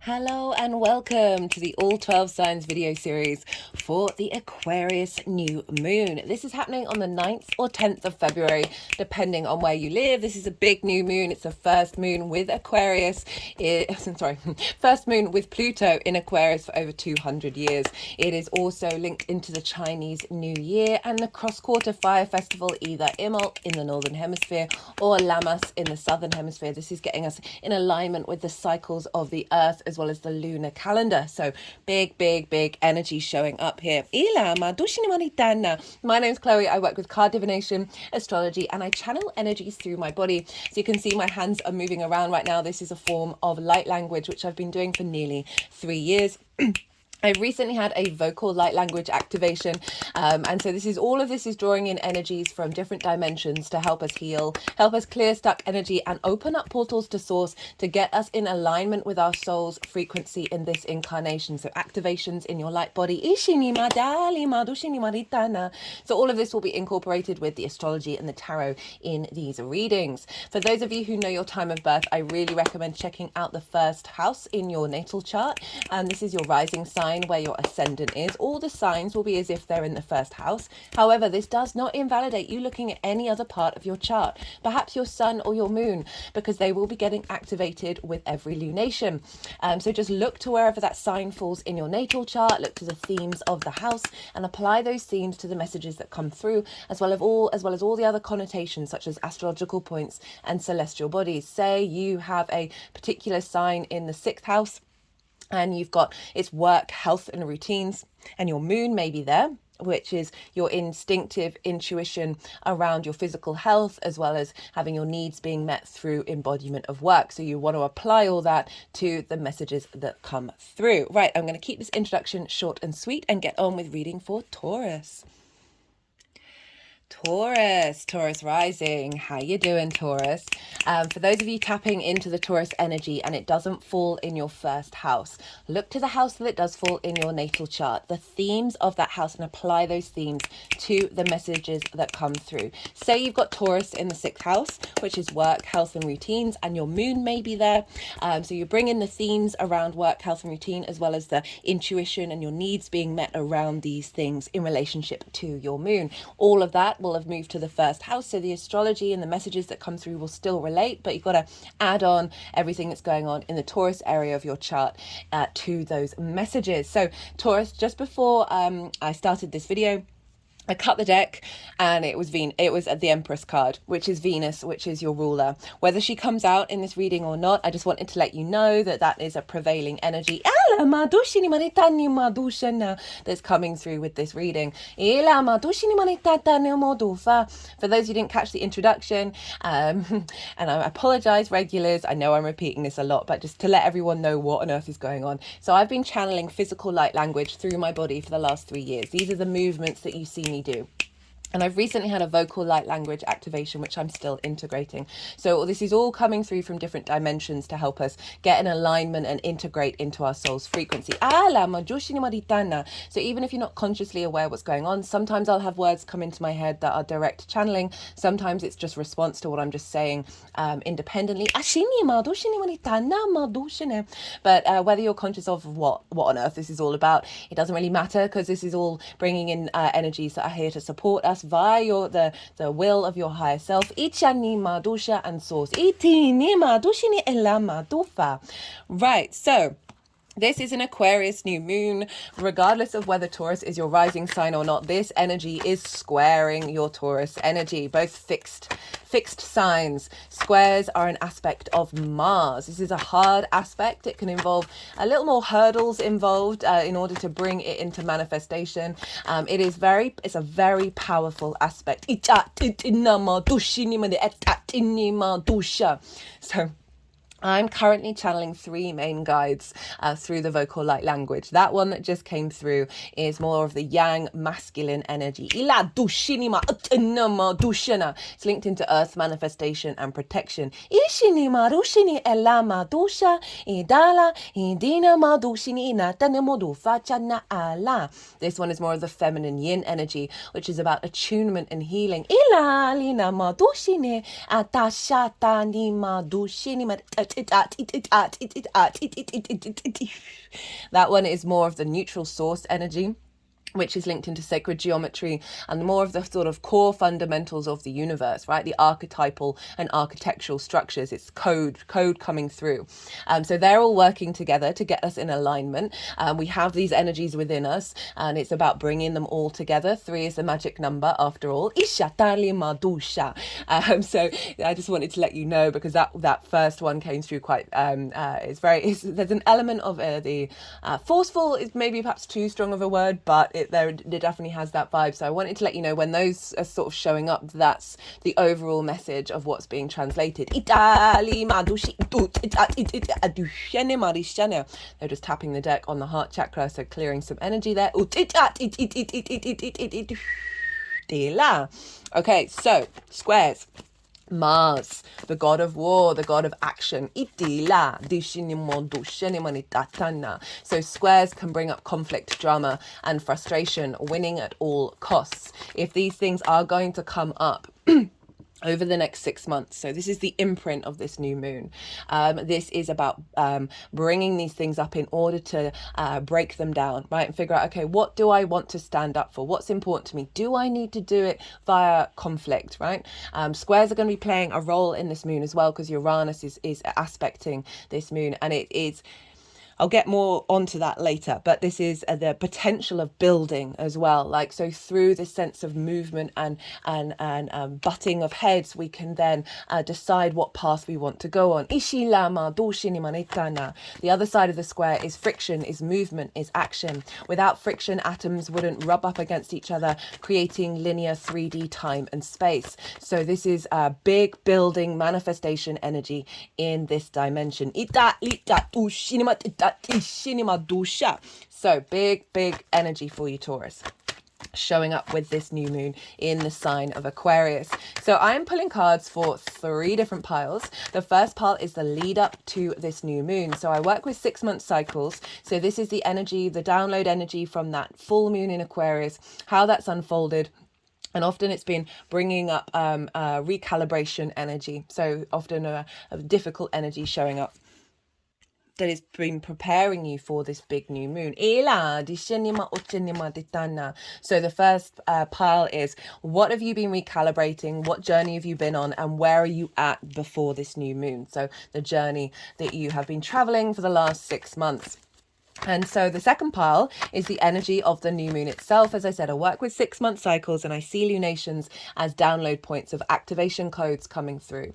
Hello and welcome to the All 12 Signs video series for the Aquarius New Moon. This is happening on the 9th or 10th of February, depending on where you live. This is a big new moon. It's the first moon with Aquarius. First moon with Pluto in Aquarius for over 200 years. It is also linked into the Chinese New Year and the cross-quarter fire festival, either Imbolc in the Northern Hemisphere or Lammas in the Southern Hemisphere. This is getting us in alignment with the cycles of the Earth as well as the lunar calendar. So big energy showing up here. My name's Chloe. I work with card divination, astrology, and I channel energies through my body. So you can see my hands are moving around right now. This is a form of light language, which I've been doing for nearly 3 years. I recently had a vocal light language activation, and so all of this is drawing in energies from different dimensions to help us heal, help us clear stuck energy, and open up portals to source to get us in alignment with our soul's frequency in this incarnation. So activations in your light body. So all of this will be incorporated with the astrology and the tarot in these readings. For those of you who know your time of birth, I really recommend checking out the first house in your natal chart, and this is your rising sign where your ascendant is. All the signs will be as if they're in the first house. However, this does not invalidate you looking at any other part of your chart, perhaps your sun or your moon, because they will be getting activated with every lunation. So just look to wherever that sign falls in your natal chart, look to the themes of the house and apply those themes to the messages that come through, as well as all the other connotations such as astrological points and celestial bodies. Say you have a particular sign in the 6th house and you've got its work, health and routines, and your moon may be there, which is your instinctive intuition around your physical health, as well as having your needs being met through embodiment of work. So you want to apply all that to the messages that come through. Right, I'm going to keep this introduction short and sweet and get on with reading for Taurus. Taurus rising. How you doing, Taurus? For those of you tapping into the Taurus energy and it doesn't fall in your first house, look to the house that it does fall in your natal chart, the themes of that house, and apply those themes to the messages that come through. Say you've got Taurus in the 6th house, which is work, health and routines, and your moon may be there. So you bring in the themes around work, health and routine, as well as the intuition and your needs being met around these things in relationship to your moon. All of that will have moved to the first house, so the astrology and the messages that come through will still relate, but you've got to add on everything that's going on in the Taurus area of your chart to those messages. So Taurus, just before I started this video, I cut the deck and it was the Empress card, which is Venus, which is your ruler. Whether she comes out in this reading or not, I just wanted to let you know that that is a prevailing energy that's coming through with this reading. For those who didn't catch the introduction, and I apologize, regulars, I know I'm repeating this a lot, but just to let everyone know what on earth is going on. So I've been channeling physical light language through my body for the last 3 years. These are the movements that you see me do. And I've recently had a vocal light language activation, which I'm still integrating. So this is all coming through from different dimensions to help us get an alignment and integrate into our soul's frequency. So even if you're not consciously aware what's going on, sometimes I'll have words come into my head that are direct channeling. Sometimes it's just response to what I'm just saying independently. But whether you're conscious of what on earth this is all about, it doesn't really matter, because this is all bringing in energies that are here to support us via the will of your higher self. And source. Right, so this is an Aquarius new moon. Regardless of whether Taurus is your rising sign or not, this energy is squaring your Taurus energy, both fixed signs. Squares are an aspect of Mars. This is a hard aspect. It can involve a little more hurdles involved in order to bring it into manifestation. It's a very powerful aspect. So I'm currently channeling 3 main guides through the vocal light language. That one that just came through is more of the yang masculine energy. It's linked into earth manifestation and protection. This one is more of the feminine yin energy, which is about attunement and healing. That one is more of the neutral source energy, which is linked into sacred geometry and more of the sort of core fundamentals of the universe, right? The archetypal and architectural structures. It's code coming through. So they're all working together to get us in alignment. We have these energies within us, and it's about bringing them all together. 3 is the magic number, after all. So I just wanted to let you know, because that first one came through quite. There's an element of the forceful is maybe perhaps too strong of a word, but it definitely has that vibe. So I wanted to let you know when those are sort of showing up, that's the overall message of what's being translated. They're just tapping the deck on the heart chakra, so clearing some energy there. Okay, so squares. Mars, the god of war, the god of action. So squares can bring up conflict, drama, and frustration, winning at all costs. If these things are going to come up over the next 6 months. So this is the imprint of this new moon. This is about bringing these things up in order to break them down, right? And figure out, okay, what do I want to stand up for? What's important to me? Do I need to do it via conflict, right? Squares are going to be playing a role in this moon as well, because Uranus is aspecting this moon, and it is... I'll get more onto that later, but this is the potential of building as well. Like, so through this sense of movement and butting of heads, we can then decide what path we want to go on. The other side of the square is friction, is movement, is action. Without friction, atoms wouldn't rub up against each other, creating linear 3D time and space. So this is a big building manifestation energy in this dimension. So big energy for you, Taurus, showing up with this new moon in the sign of Aquarius. So I am pulling cards for 3 different piles. The first pile is the lead up to this new moon. So I work with 6-month cycles. So this is the energy, the download energy from that full moon in Aquarius, how that's unfolded. And often it's been bringing up recalibration energy. So often a difficult energy showing up that has been preparing you for this big new moon. So the first pile is, what have you been recalibrating? What journey have you been on? And where are you at before this new moon? So the journey that you have been traveling for the last 6 months. And so the second pile is the energy of the new moon itself. As I said, I work with 6-month cycles, and I see lunations as download points of activation codes coming through.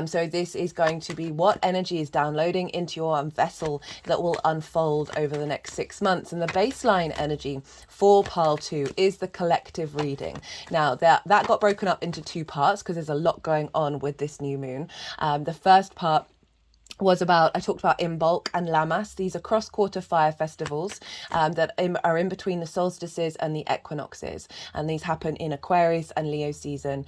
So this is going to be what energy is downloading into your vessel that will unfold over the next 6 months. And the baseline energy for pile 2 is the collective reading. Now that got broken up into 2 parts because there's a lot going on with this new moon. The first part was about, I talked about Imbolc and Lammas. These are cross-quarter fire festivals that are in between the solstices and the equinoxes. And these happen in Aquarius and Leo season.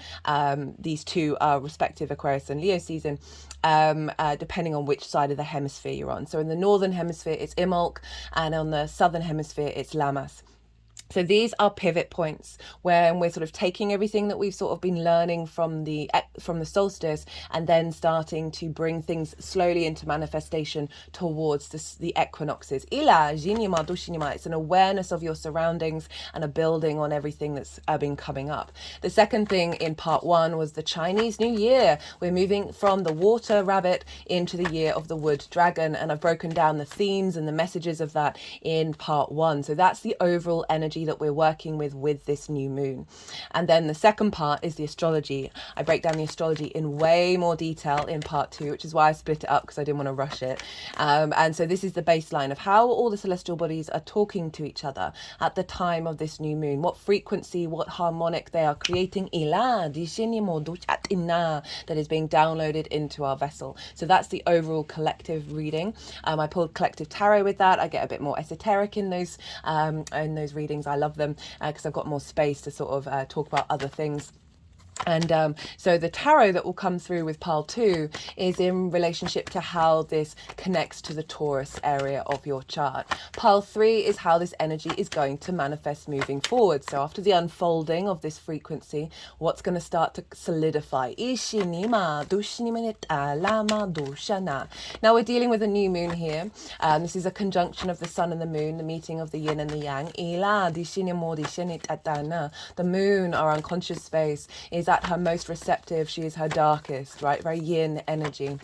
These 2 are respective Aquarius and Leo season, depending on which side of the hemisphere you're on. So in the northern hemisphere, it's Imbolc, and on the southern hemisphere, it's Lammas. So these are pivot points where we're sort of taking everything that we've sort of been learning from the solstice and then starting to bring things slowly into manifestation towards the equinoxes. It's an awareness of your surroundings and a building on everything that's been coming up. The second thing in part 1 was the Chinese New Year. We're moving from the water rabbit into the year of the wood dragon, and I've broken down the themes and the messages of that in part 1. So that's the overall energy that we're working with this new moon. And then the second part is the astrology. I break down the astrology in way more detail in part 2, which is why I split it up, because I didn't want to rush it. And so this is the baseline of how all the celestial bodies are talking to each other at the time of this new moon, what frequency, what harmonic they are creating that is being downloaded into our vessel. So that's the overall collective reading. I pulled collective tarot with that. I get a bit more esoteric in those readings. I love them because I've got more space to sort of talk about other things. And so the tarot that will come through with pile 2 is in relationship to how this connects to the Taurus area of your chart. Pile 3 is how this energy is going to manifest moving forward. So after the unfolding of this frequency, what's going to start to solidify. Now we're dealing with a new moon here. This is a conjunction of the sun and the moon, the meeting of the yin and the yang. The moon, our unconscious space, is at her most receptive. She is her darkest, right? Very yin energy.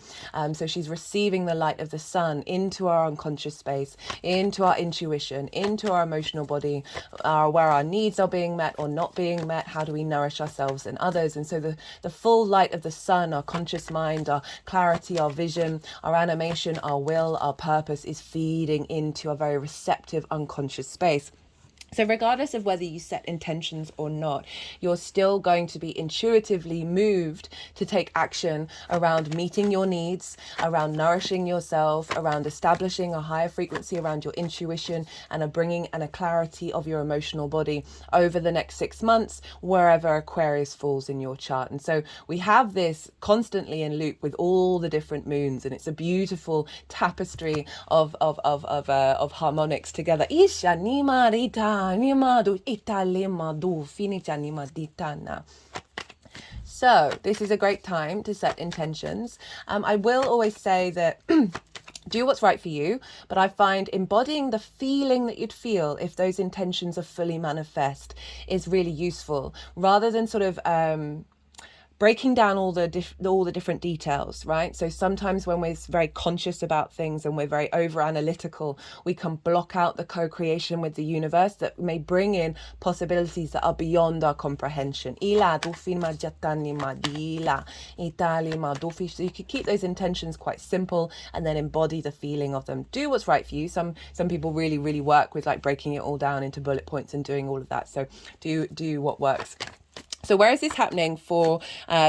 So she's receiving the light of the sun into our unconscious space, into our intuition, into our emotional body, where our needs are being met or not being met. How do we nourish ourselves and others? And so the full light of the sun, our conscious mind, our clarity, our vision, our animation, our will, our purpose is feeding into a very receptive unconscious space. So regardless of whether you set intentions or not, you're still going to be intuitively moved to take action around meeting your needs, around nourishing yourself, around establishing a higher frequency around your intuition and a bringing and a clarity of your emotional body over the next 6 months, wherever Aquarius falls in your chart. And so we have this constantly in loop with all the different moons, and it's a beautiful tapestry of harmonics together. Isha ni marita. So this is a great time to set intentions. I will always say that do what's right for you, but I find embodying the feeling that you'd feel if those intentions are fully manifest is really useful, rather than sort of breaking down all the different details, right? So sometimes when we're very conscious about things and we're very over analytical, we can block out the co-creation with the universe that may bring in possibilities that are beyond our comprehension. So you could keep those intentions quite simple and then embody the feeling of them. Do what's right for you. Some people really work with like breaking it all down into bullet points and doing all of that. So do what works. So where is this happening for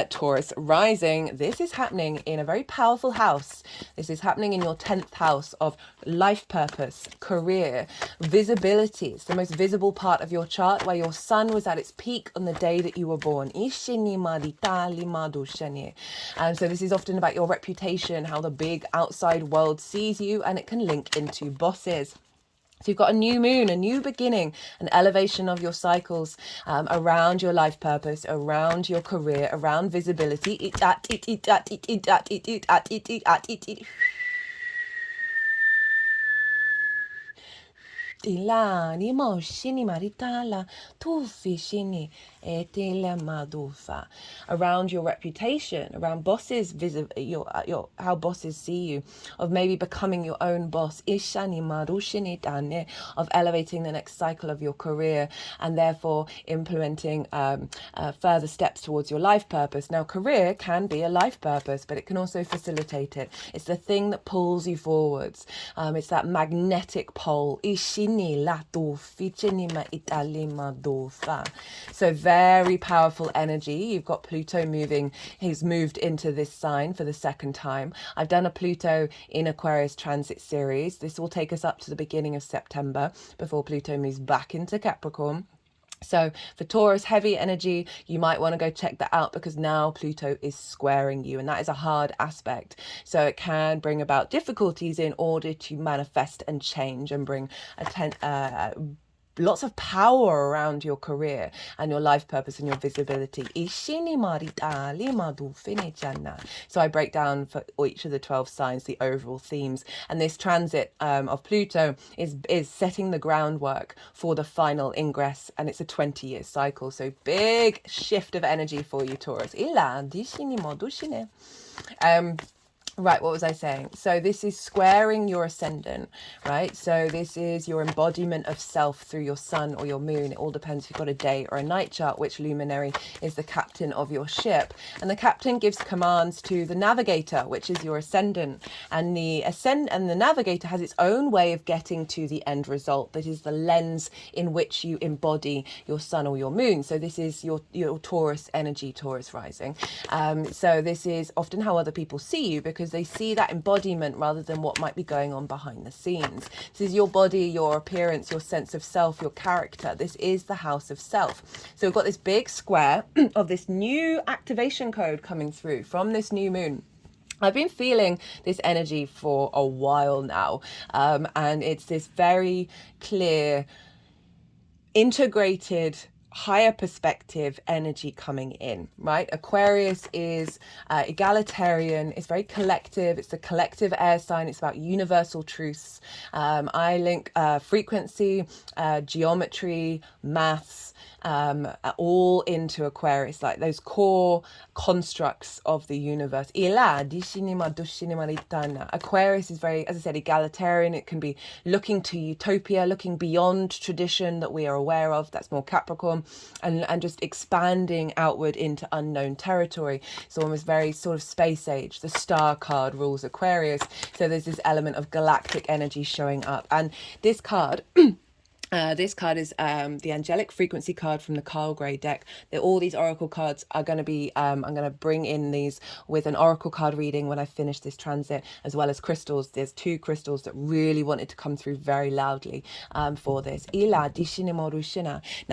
Taurus rising? This is happening in a very powerful house. This is happening in your 10th house of life purpose, career, visibility. It's the most visible part of your chart, where your sun was at its peak on the day that you were born. And so this is often about your reputation, how the big outside world sees you, and it can link into bosses. So you've got a new moon, a new beginning, an elevation of your cycles around your life purpose, around your career, around visibility. Around your reputation, around bosses, how bosses see you, of maybe becoming your own boss, of elevating the next cycle of your career, and therefore implementing further steps towards your life purpose. Now, career can be a life purpose, but it can also facilitate it. It's the thing that pulls you forwards. It's that magnetic pole. So very powerful energy. You've got Pluto moving. He's moved into this sign for the second time. I've done a Pluto in Aquarius transit series. This will take us up to the beginning of September before Pluto moves back into Capricorn. So for Taurus, heavy energy, you might want to go check that out, because now Pluto is squaring you, and that is a hard aspect. So it can bring about difficulties in order to manifest and change and bring lots of power around your career and your life purpose and your visibility. So I break down for each of the 12 signs the overall themes, and this transit of Pluto is setting the groundwork for the final ingress, and it's a 20-year cycle. So big shift of energy for you, Taurus. Right, what was I saying? So this is squaring your ascendant, right? So this is your embodiment of self through your sun or your moon. It all depends if you've got a day or a night chart, which luminary is the captain of your ship. And the captain gives commands to the navigator, which is your ascendant. And the navigator has its own way of getting to the end result. That is the lens in which you embody your sun or your moon. So this is your Taurus energy, Taurus rising. So this is often how other people see you, because because they see that embodiment rather than what might be going on behind the scenes. This is your body, your appearance, your sense of self, your character. This is the house of self. So we've got this big square of this new activation code coming through from this new moon. I've been feeling this energy for a while now, and it's this very clear, integrated, higher perspective energy coming in, right? Aquarius is egalitarian, it's very collective, it's the collective air sign, it's about universal truths. I link frequency, geometry, maths, all into Aquarius, like those core constructs of the universe. Aquarius is very, as I said, egalitarian. It can be looking to utopia, looking beyond tradition that we are aware of. That's more Capricorn, and just expanding outward into unknown territory. It's almost very sort of space age. The star card rules Aquarius. So there's this element of galactic energy showing up. And this card this card is the angelic frequency card from the Carl Gray deck. All these oracle cards are going to be, I'm going to bring in these with an oracle card reading when I finish this transit, as well as crystals. There's 2 crystals that really wanted to come through very loudly for this. Now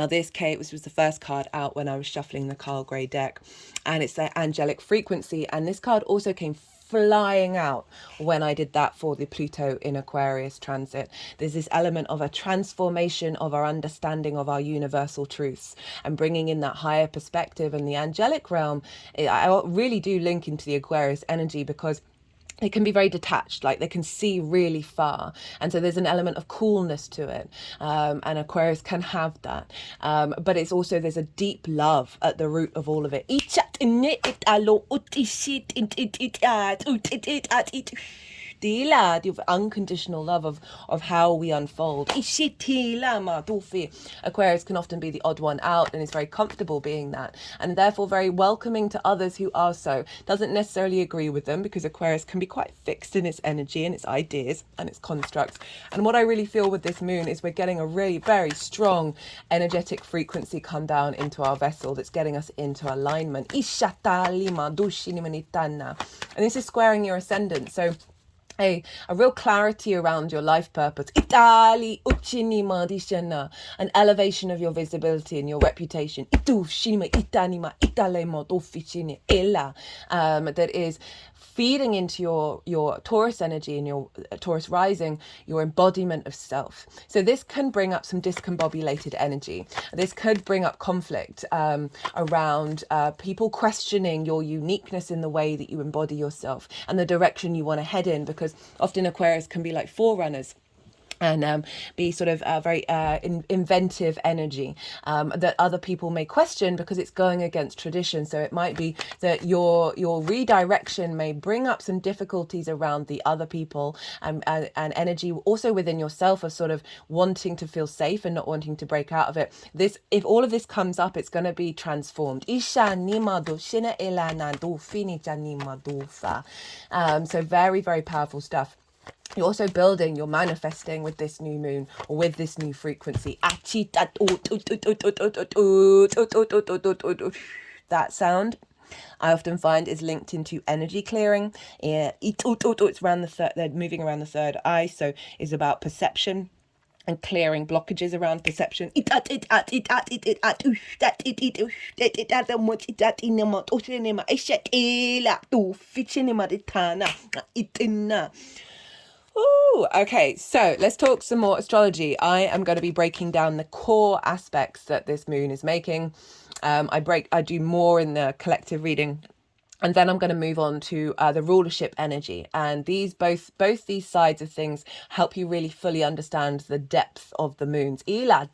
this, Kate, was the first card out when I was shuffling the Carl Gray deck, and it's the angelic frequency. And this card also came flying out when I did that for the Pluto in Aquarius transit. There's this element of a transformation of our understanding of our universal truths and bringing in that higher perspective. And the angelic realm, I really do link into the Aquarius energy, because it can be very detached, like they can see really far, and so there's an element of coolness to it, and Aquarius can have that, but it's also, there's a deep love at the root of all of it. The unconditional love of how we unfold. Aquarius can often be the odd one out, and is very comfortable being that, and therefore very welcoming to others who are so. Doesn't necessarily agree with them, because Aquarius can be quite fixed in its energy and its ideas and its constructs. And what I really feel with this moon is we're getting a really very strong energetic frequency come down into our vessel that's getting us into alignment. And this is squaring your ascendant. So a real clarity around your life purpose, an elevation of your visibility and your reputation, that is feeding into your Taurus energy and your Taurus rising, your embodiment of self. So this can bring up some discombobulated energy. This could bring up conflict around people questioning your uniqueness in the way that you embody yourself and the direction you want to head in, because often Aquarius can be like forerunners and be sort of a very inventive energy that other people may question because it's going against tradition. So it might be that your redirection may bring up some difficulties around the other people, and energy also within yourself of sort of wanting to feel safe and not wanting to break out of it. This, if all of this comes up, it's going to be transformed. So very, very powerful stuff. You're also building, you're manifesting with this new moon, or with this new frequency. That sound I often find is linked into energy clearing. It's around the third, they're moving around the third eye, so it's about perception and clearing blockages around perception. Ooh, okay, so let's talk some more astrology. I am going to be breaking down the core aspects that this moon is making. I do more in the collective reading, and then I'm going to move on to the rulership energy. And these both these sides of things help you really fully understand the depth of the moons. Now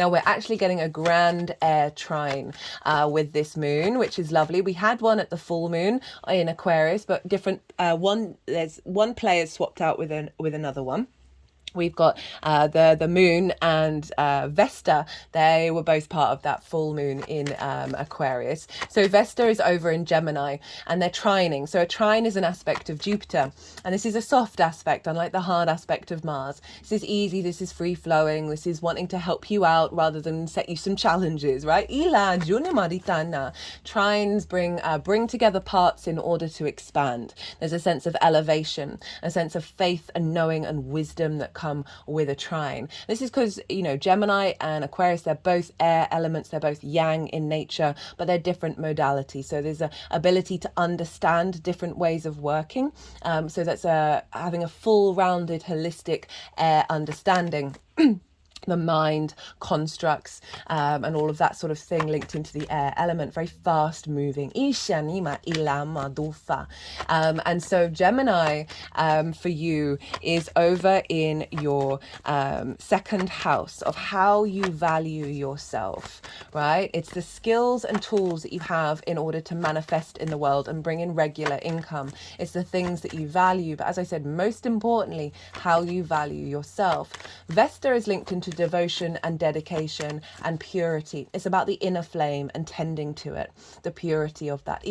we're actually getting a grand air trine with this moon, which is lovely. We had one at the full moon in Aquarius, but different. There's one player swapped out with another one. we've got the moon and Vesta. They were both part of that full moon in Aquarius. So Vesta is over in Gemini and they're trining. So a trine is an aspect of Jupiter, and this is a soft aspect, unlike the hard aspect of Mars. This is easy, this is free flowing, this is wanting to help you out rather than set you some challenges, right? Trines bring together parts in order to expand. There's a sense of elevation, a sense of faith and knowing and wisdom that come with a trine. This is because, you know, Gemini and Aquarius, they're both air elements, they're both yang in nature, but they're different modalities. So there's a ability to understand different ways of working. So that's having a full rounded holistic air understanding. The mind, constructs, and all of that sort of thing linked into the air element, very fast moving. And so Gemini for you is over in your second house of how you value yourself, right? It's the skills and tools that you have in order to manifest in the world and bring in regular income. It's the things that you value, but as I said, most importantly, how you value yourself. Vesta is linked into devotion and dedication and purity. It's about the inner flame and tending to it, the purity of that.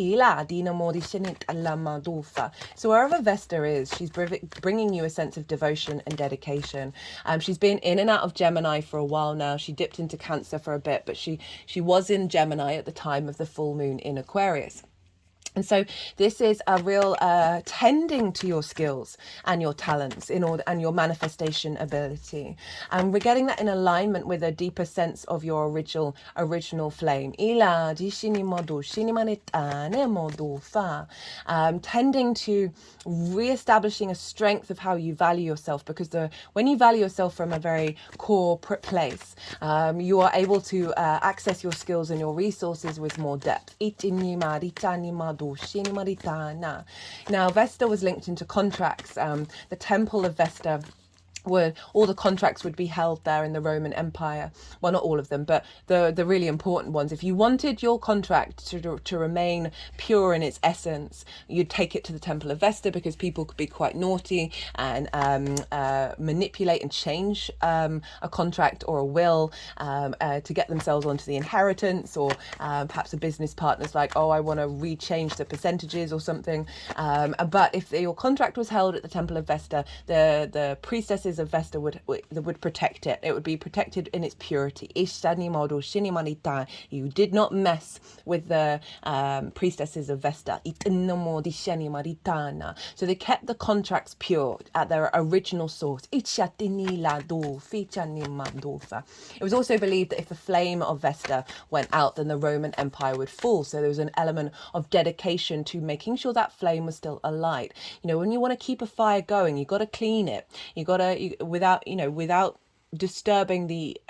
So wherever Vesta is, she's bringing you a sense of devotion and dedication. She's been in and out of Gemini for a while now. She dipped into Cancer for a bit, but she was in Gemini at the time of the full moon in Aquarius. And so this is a real tending to your skills and your talents and your manifestation ability. And we're getting that in alignment with a deeper sense of your original flame. Tending to reestablishing a strength of how you value yourself, because when you value yourself from a very corporate place, you are able to access your skills and your resources with more depth. Now, Vesta was linked into contracts. The temple of Vesta, where all the contracts would be held there in the Roman Empire. Well, not all of them, but the really important ones. If you wanted your contract to remain pure in its essence, you'd take it to the Temple of Vesta, because people could be quite naughty and manipulate and change a contract or a will to get themselves onto the inheritance, or perhaps a business partner's like, oh, I want to rechange the percentages or something. But if your contract was held at the Temple of Vesta, the priestesses of Vesta would protect it. It would be protected in its purity. You did not mess with the priestesses of Vesta. So they kept the contracts pure at their original source. It was also believed that if the flame of Vesta went out, then the Roman Empire would fall. So there was an element of dedication to making sure that flame was still alight. You know, when you want to keep a fire going, you got to clean it. You got to, without disturbing the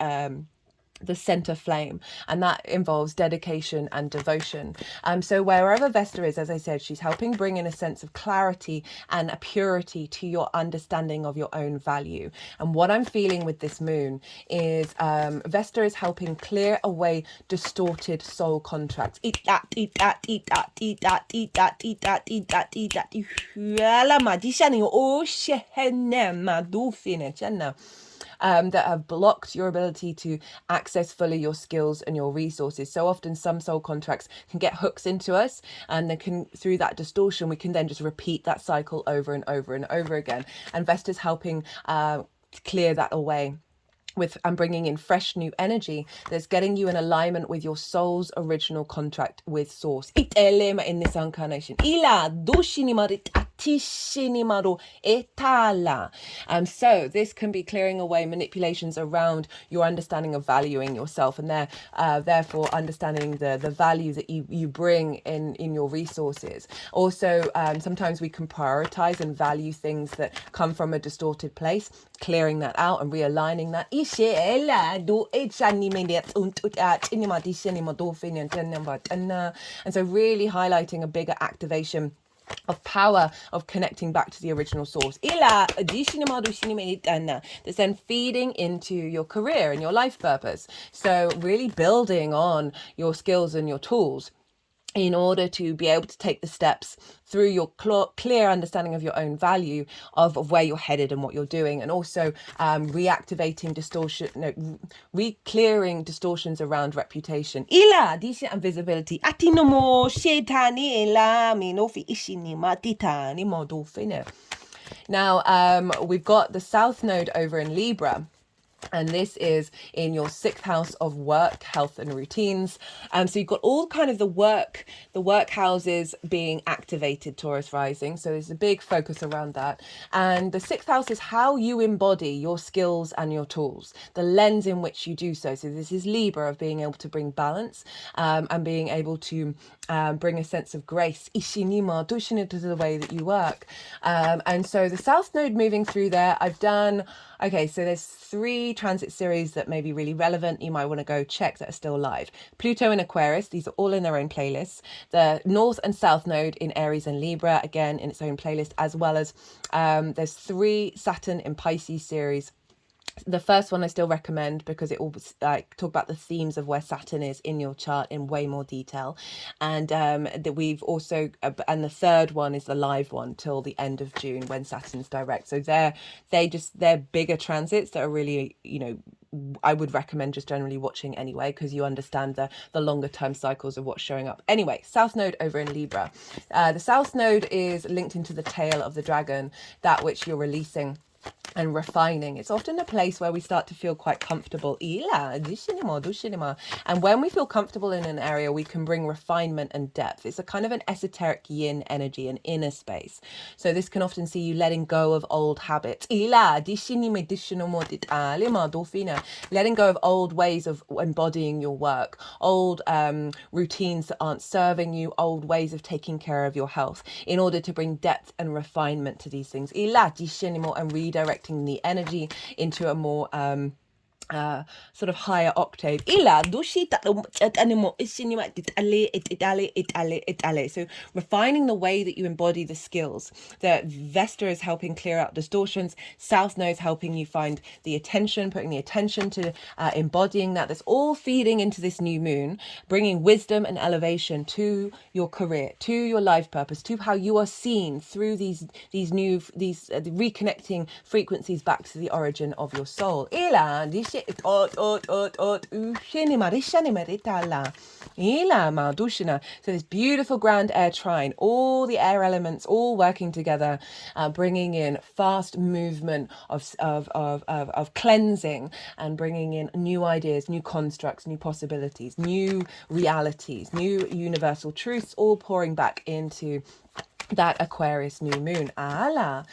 center flame, and that involves dedication and devotion. So wherever Vesta is, as I said, she's helping bring in a sense of clarity and a purity to your understanding of your own value. And what I'm feeling with this moon is Vesta is helping clear away distorted soul contracts. Eat that, eat that, eat that, eat that, eat that, eat that, eat that, eat that. That have blocked your ability to access fully your skills and your resources. So often some soul contracts can get hooks into us, and they can, through that distortion, we can then just repeat that cycle over and over and over again. And Vesta's helping clear that away and bringing in fresh new energy that's getting you in alignment with your soul's original contract with source. In this incarnation. So this can be clearing away manipulations around your understanding of valuing yourself, and therefore understanding the value that you bring in your resources. Also, sometimes we can prioritize and value things that come from a distorted place, clearing that out and realigning that. And so really highlighting a bigger activation of power of connecting back to the original source. That's then feeding into your career and your life purpose. So really building on your skills and your tools. in order to be able to take the steps through your clear understanding of your own value of where you're headed and what you're doing, and also reactivating distortion, clearing distortions around reputation. Ila disi and visibility. Atinomo shetani ila minofi ishini matitani modofine. Now we've got the South Node over in Libra. And this is in your 6th house of work, health and routines. So you've got all kind of the work houses being activated, Taurus rising. So there's a big focus around that. And the 6th house is how you embody your skills and your tools, the lens in which you do so. So this is Libra, of being able to bring balance and being able to bring a sense of grace, ishinima, dushina, to the way that you work. And so the South Node moving through there, I've done, okay, so there's 3 transit series that may be really relevant. You might want to go check that are still live. Pluto in Aquarius, these are all in their own playlists. The North and South Node in Aries and Libra, again in its own playlist, as well as there's 3 Saturn in Pisces series. The first one I still recommend because it will talk about the themes of where Saturn is in your chart in way more detail, and that we've also and the third one is the live one till the end of June when Saturn's direct. So they're bigger transits that are really, I would recommend just generally watching anyway, because you understand the longer term cycles of what's showing up. Anyway, South Node over in Libra. The South Node is linked into the tail of the dragon, that which you're releasing and refining. It's often a place where we start to feel quite comfortable. And when we feel comfortable in an area, we can bring refinement and depth. It's a kind of an esoteric yin energy, an inner space. So this can often see you letting go of old habits. Letting go of old ways of embodying your work, old routines that aren't serving you, old ways of taking care of your health, in order to bring depth and refinement to these things. And redirecting the energy into a more sort of higher octave. So refining the way that you embody the skills. That Vesta is helping clear out distortions. South Node is helping you find the attention, putting the attention to embodying that. That's all feeding into this new moon, bringing wisdom and elevation to your career, to your life purpose, to how you are seen through these reconnecting frequencies back to the origin of your soul. So this beautiful grand air trine, all the air elements all working together, bringing in fast movement of cleansing, and bringing in new ideas, new constructs, new possibilities, new realities, new universal truths, all pouring back into that Aquarius new moon. Now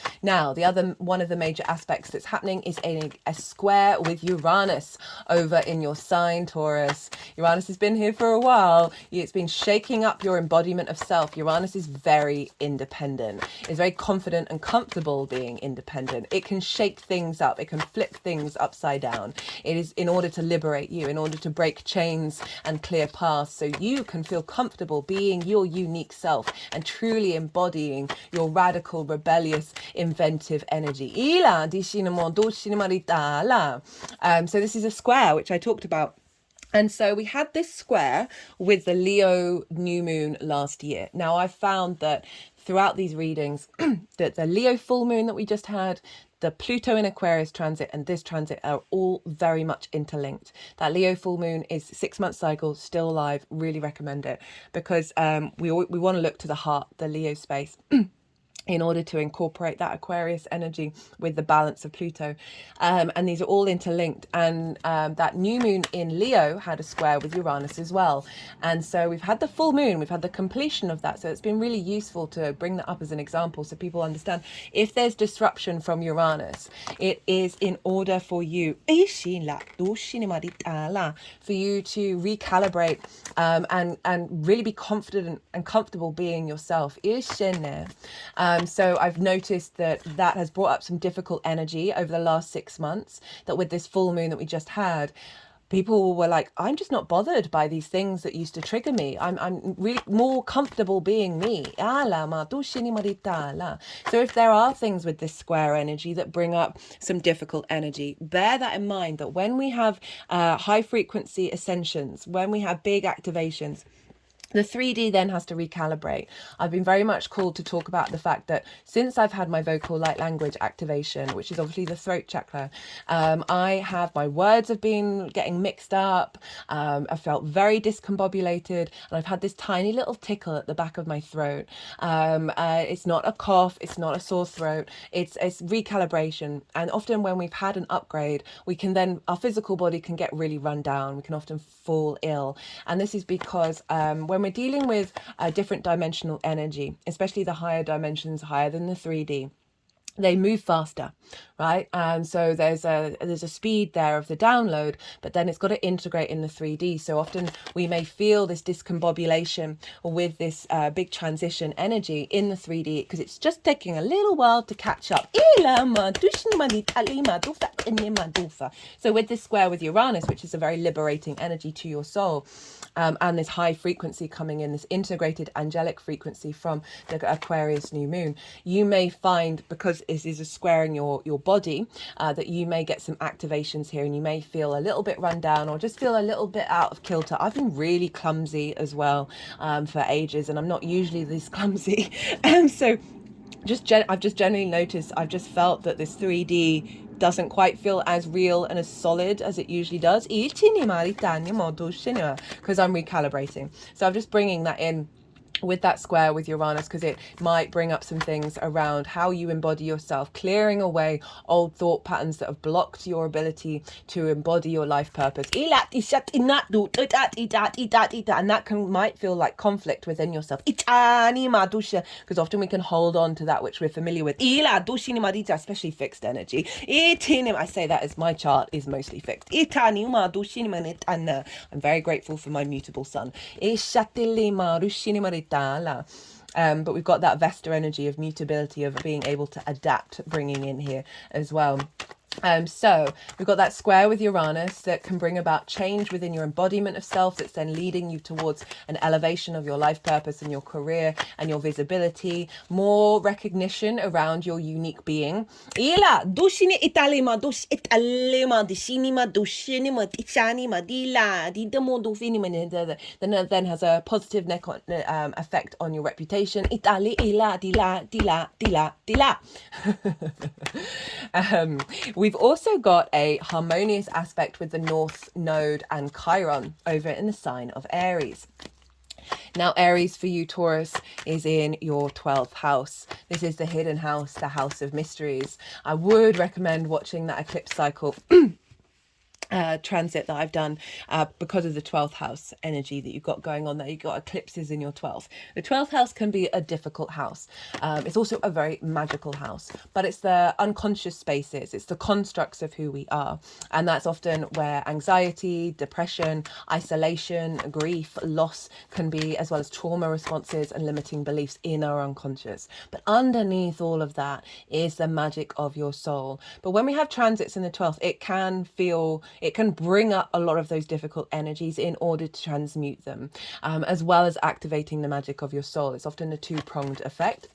the other one of the major aspects that's happening is a square with Uranus over in your sign, Taurus. Uranus has been here for a while. It's been shaking up your embodiment of self. Uranus is very independent. It's very confident and comfortable being independent. It can shake things up. It can flip things upside down. It is in order to liberate you, in order to break chains and clear paths, so you can feel comfortable being your unique self and truly embodying your radical, rebellious, inventive energy. So this is a square which I talked about. And so we had this square with the Leo new moon last year. Now I found that throughout these readings that the Leo full moon that we just had, the Pluto in Aquarius transit, and this transit are all very much interlinked. That Leo full moon is 6-month cycle, still live. Really recommend it, because we want to look to the heart, the Leo space, in order to incorporate that Aquarius energy with the balance of Pluto. And these are all interlinked. And that new moon in Leo had a square with Uranus as well. And so we've had the full moon, we've had the completion of that. So it's been really useful to bring that up as an example so people understand if there's disruption from Uranus, it is in order for you, for you to recalibrate and really be confident and comfortable being yourself. So I've noticed that has brought up some difficult energy over the last 6 months, that with this full moon that we just had, people were like, I'm just not bothered by these things that used to trigger me. I'm really more comfortable being me. So if there are things with this square energy that bring up some difficult energy, bear that in mind, that when we have high frequency ascensions, when we have big activations, The 3D then has to recalibrate. I've been very much called to talk about the fact that since I've had my vocal light language activation, which is obviously the throat chakra, my words have been getting mixed up. I felt very discombobulated, and I've had this tiny little tickle at the back of my throat. It's not a cough, it's not a sore throat, it's recalibration. And often when we've had an upgrade, our physical body can get really run down. We can often fall ill. And this is because when we're dealing with a different dimensional energy, especially the higher dimensions, higher than the 3D, they move faster, right? And so there's a speed there of the download, but then it's got to integrate in the 3D. So often we may feel this discombobulation with this big transition energy in the 3D because it's just taking a little while to catch up. So with this square with Uranus, which is a very liberating energy to your soul, and this high frequency coming in, this integrated angelic frequency from the Aquarius New Moon, you may find, because it is a square in your body, that you may get some activations here, and you may feel a little bit run down or just feel a little bit out of kilter. I've been really clumsy as well for ages, and I'm not usually this clumsy. So I've just generally noticed, I've just felt that this 3D doesn't quite feel as real and as solid as it usually does, because I'm recalibrating. So I'm just bringing that in with that square with Uranus, because it might bring up some things around how you embody yourself, clearing away old thought patterns that have blocked your ability to embody your life purpose. And that might feel like conflict within yourself, because often we can hold on to that which we're familiar with, especially fixed energy. I say that as my chart is mostly fixed. I'm very grateful for my mutable sun. But we've got that Vesta energy of mutability, of being able to adapt, bringing in here as well. So we've got that square with Uranus that can bring about change within your embodiment of self, that's then leading you towards an elevation of your life purpose and your career and your visibility, more recognition around your unique being. Then has a positive effect on your reputation. We've also got a harmonious aspect with the North Node and Chiron over in the sign of Aries. Now, Aries for you, Taurus, is in your 12th house. This is the hidden house, the house of mysteries. I would recommend watching that eclipse cycle transit that I've done because of the 12th house energy that you've got going on there. You've got eclipses in your 12th. The 12th house can be a difficult house. It's also a very magical house, but it's the unconscious spaces. It's the constructs of who we are. And that's often where anxiety, depression, isolation, grief, loss can be, as well as trauma responses and limiting beliefs in our unconscious. But underneath all of that is the magic of your soul. But when we have transits in the 12th, it can bring up a lot of those difficult energies in order to transmute them, as well as activating the magic of your soul. It's often a two-pronged effect.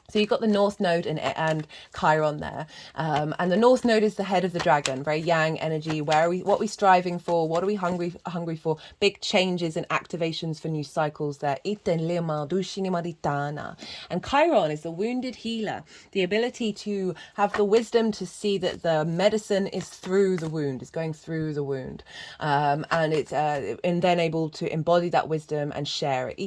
So you've got the North Node and Chiron there. And the North Node is the head of the dragon, very yang energy. What are we striving for? What are we hungry for? Big changes and activations for new cycles there. And Chiron is the wounded healer, the ability to have the wisdom to see that the medicine is through the wound, is going through the wound. And it's and then able to embody that wisdom and share it.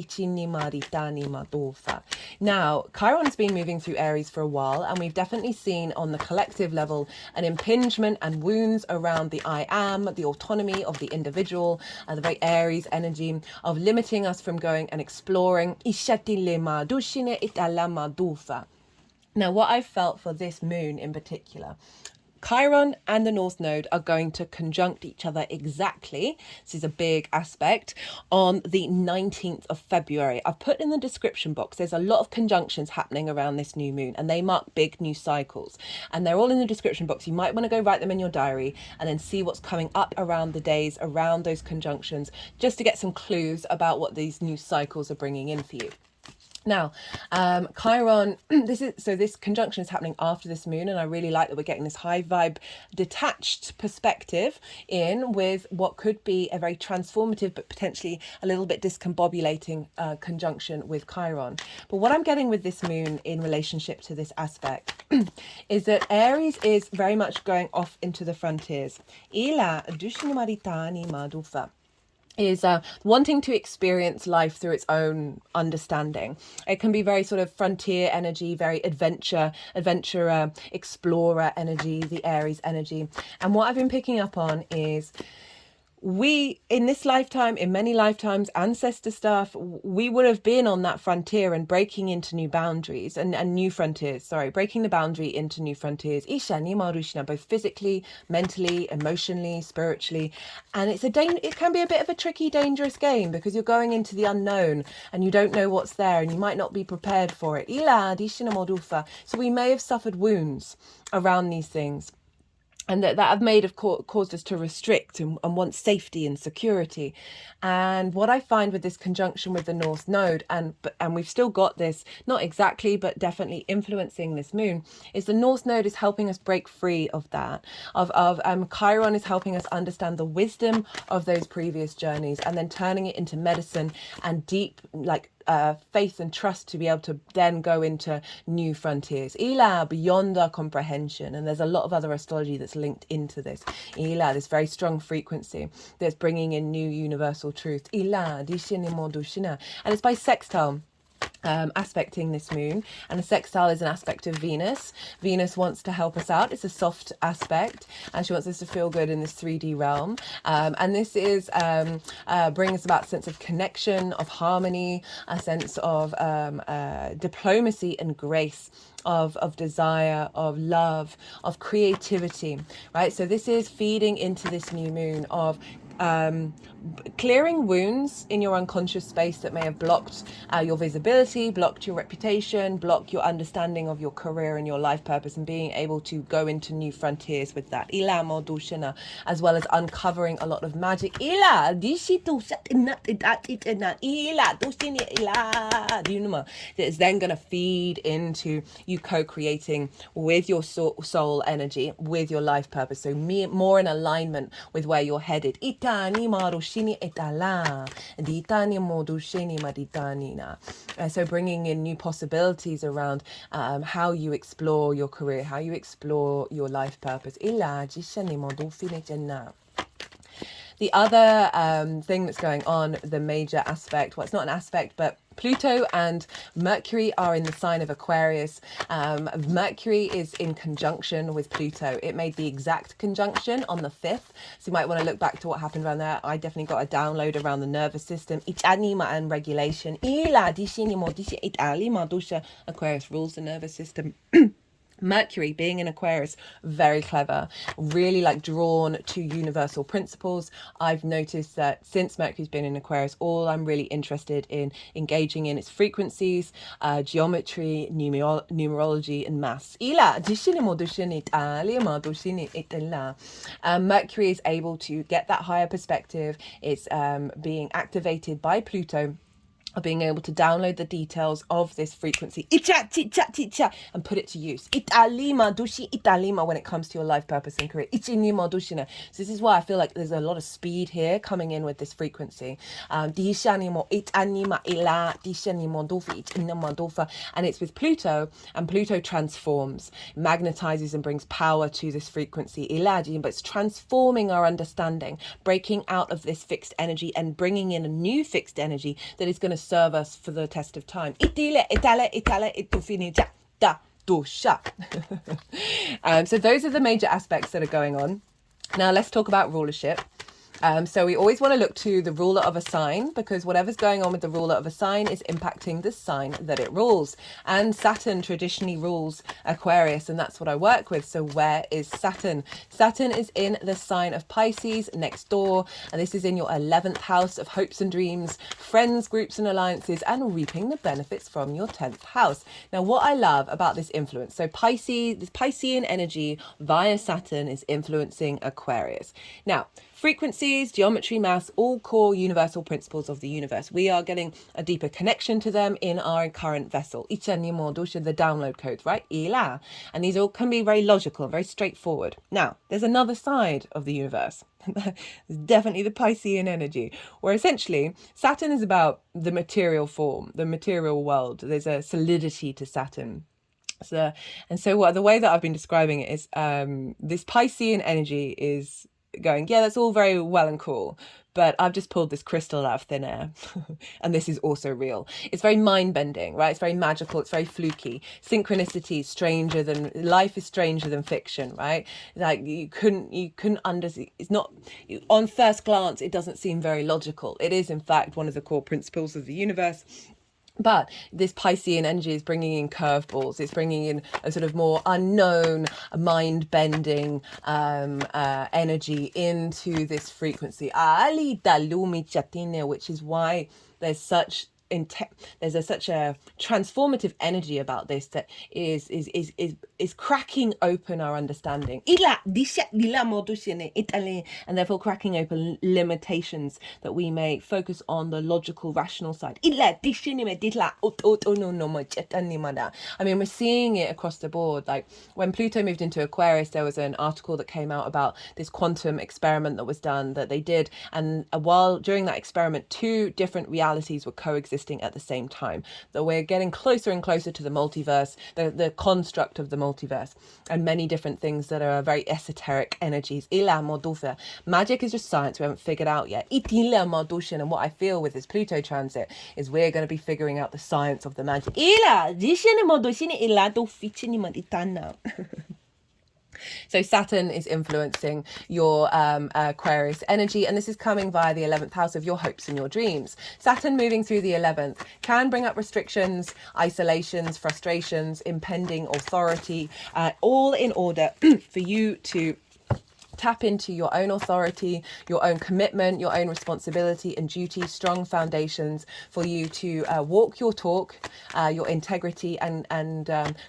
Now, Chiron has been moving through Aries for a while, and we've definitely seen on the collective level an impingement and wounds around the I am, the autonomy of the individual, the very Aries energy of limiting us from going and exploring. Now, what I felt for this moon in particular, Chiron and the North Node are going to conjunct each other exactly. This is a big aspect on the 19th of February. I've put in the description box, there's a lot of conjunctions happening around this new moon, and they mark big new cycles. And they're all in the description box. You might want to go write them in your diary and then see what's coming up around the days around those conjunctions, just to get some clues about what these new cycles are bringing in for you. Now, Chiron, this conjunction is happening after this moon, and I really like that we're getting this high vibe, detached perspective in with what could be a very transformative but potentially a little bit discombobulating conjunction with Chiron. But what I'm getting with this moon in relationship to this aspect is that Aries is very much going off into the frontiers. Ila dushnimaritani madufa is wanting to experience life through its own understanding. It can be very sort of frontier energy, very adventurer, explorer energy, the Aries energy. And what I've been picking up on is we, in this lifetime, in many lifetimes, ancestor stuff, we would have been on that frontier and breaking into new boundaries and new frontiers, breaking the boundary into new frontiers, Ishani Marushna, both physically, mentally, emotionally, spiritually. And it can be a bit of a tricky, dangerous game because you're going into the unknown and you don't know what's there and you might not be prepared for it. Ila Dishina Modufa. So we may have suffered wounds around these things, and that have caused us to restrict and want safety and security. And what I find with this conjunction with the North Node, and we've still got this, not exactly, but definitely influencing this moon, is the North Node is helping us break free of that. Chiron is helping us understand the wisdom of those previous journeys and then turning it into medicine and deep, faith and trust to be able to then go into new frontiers. Ila, beyond our comprehension. And there's a lot of other astrology that's linked into this. Ila, this very strong frequency that's bringing in new universal truth. Ila, dishinimo dushina. And it's by sextile. Aspecting this moon, and a sextile is an aspect of Venus. Venus wants to help us out. It's a soft aspect and she wants us to feel good in this 3D realm, and this is brings about a sense of connection, of harmony, a sense of diplomacy and grace, of desire, of love, of creativity, right? So this is feeding into this new moon of clearing wounds in your unconscious space that may have blocked your visibility, blocked your reputation, blocked your understanding of your career and your life purpose, and being able to go into new frontiers with that. As well as uncovering a lot of magic. That is then going to feed into you co-creating with your soul energy, with your life purpose. So more in alignment with where you're headed. So bringing in new possibilities around how you explore your career, how you explore your life purpose. The other thing that's going on, the major aspect, well, it's not an aspect, but Pluto and Mercury are in the sign of Aquarius. Mercury is in conjunction with Pluto. It made the exact conjunction on the 5th. So you might want to look back to what happened around there. I definitely got a download around the nervous system. And regulation. Aquarius rules the nervous system. Mercury being in Aquarius, very clever, really drawn to universal principles. I've noticed that since Mercury's been in Aquarius, all I'm really interested in engaging in is frequencies, geometry, numerology, and maths. Mercury is able to get that higher perspective. It's being activated by Pluto, of being able to download the details of this frequency and put it to use. When it comes to your life purpose and career. So this is why I feel like there's a lot of speed here coming in with this frequency. And it's with Pluto, and Pluto transforms, magnetizes and brings power to this frequency. But it's transforming our understanding, breaking out of this fixed energy and bringing in a new fixed energy that is going to serve us for the test of time. So those are the major aspects that are going on. Now let's talk about rulership. So we always want to look to the ruler of a sign, because whatever's going on with the ruler of a sign is impacting the sign that it rules. And Saturn traditionally rules Aquarius, and that's what I work with. So where is Saturn? Saturn is in the sign of Pisces, next door, and this is in your 11th house of hopes and dreams, friends, groups and alliances, and reaping the benefits from your 10th house. Now what I love about this influence, so Pisces, this Piscean energy via Saturn is influencing Aquarius. Now frequencies, geometry, maths, all core universal principles of the universe. We are getting a deeper connection to them in our current vessel. The download codes, right? And these all can be very logical, very straightforward. Now, there's another side of the universe. It's definitely the Piscean energy, where essentially Saturn is about the material form, the material world. There's a solidity to Saturn. So the way that I've been describing it is this Piscean energy is going, yeah, that's all very well and cool, but I've just pulled this crystal out of thin air and this is also real. It's very mind-bending, right? It's very magical, it's very fluky. Synchronicity is stranger than life, is stranger than fiction, right? Like you couldn't understand. It's not, on first glance it doesn't seem very logical. It is in fact one of the core principles of the universe. But this Piscean energy is bringing in curveballs. It's bringing in a sort of more unknown, mind-bending energy into this frequency. Which is why there's such such a transformative energy about this that is cracking open our understanding, and therefore cracking open limitations that we may focus on the logical, rational side. I mean, we're seeing it across the board. Like when Pluto moved into Aquarius, there was an article that came out about this quantum experiment that was done, that they did, and while during that experiment 2 different realities were coexisting at the same time, that we're getting closer and closer to the multiverse, the construct of the multiverse, and many different things that are very esoteric energies. Magic is just science we haven't figured out yet. And what I feel with this Pluto transit is we're going to be figuring out the science of the magic. So Saturn is influencing your Aquarius energy, and this is coming via the 11th house of your hopes and your dreams. Saturn moving through the 11th can bring up restrictions, isolations, frustrations, impending authority, all in order for you to tap into your own authority, your own commitment, your own responsibility and duty, strong foundations for you to walk your talk, your integrity, and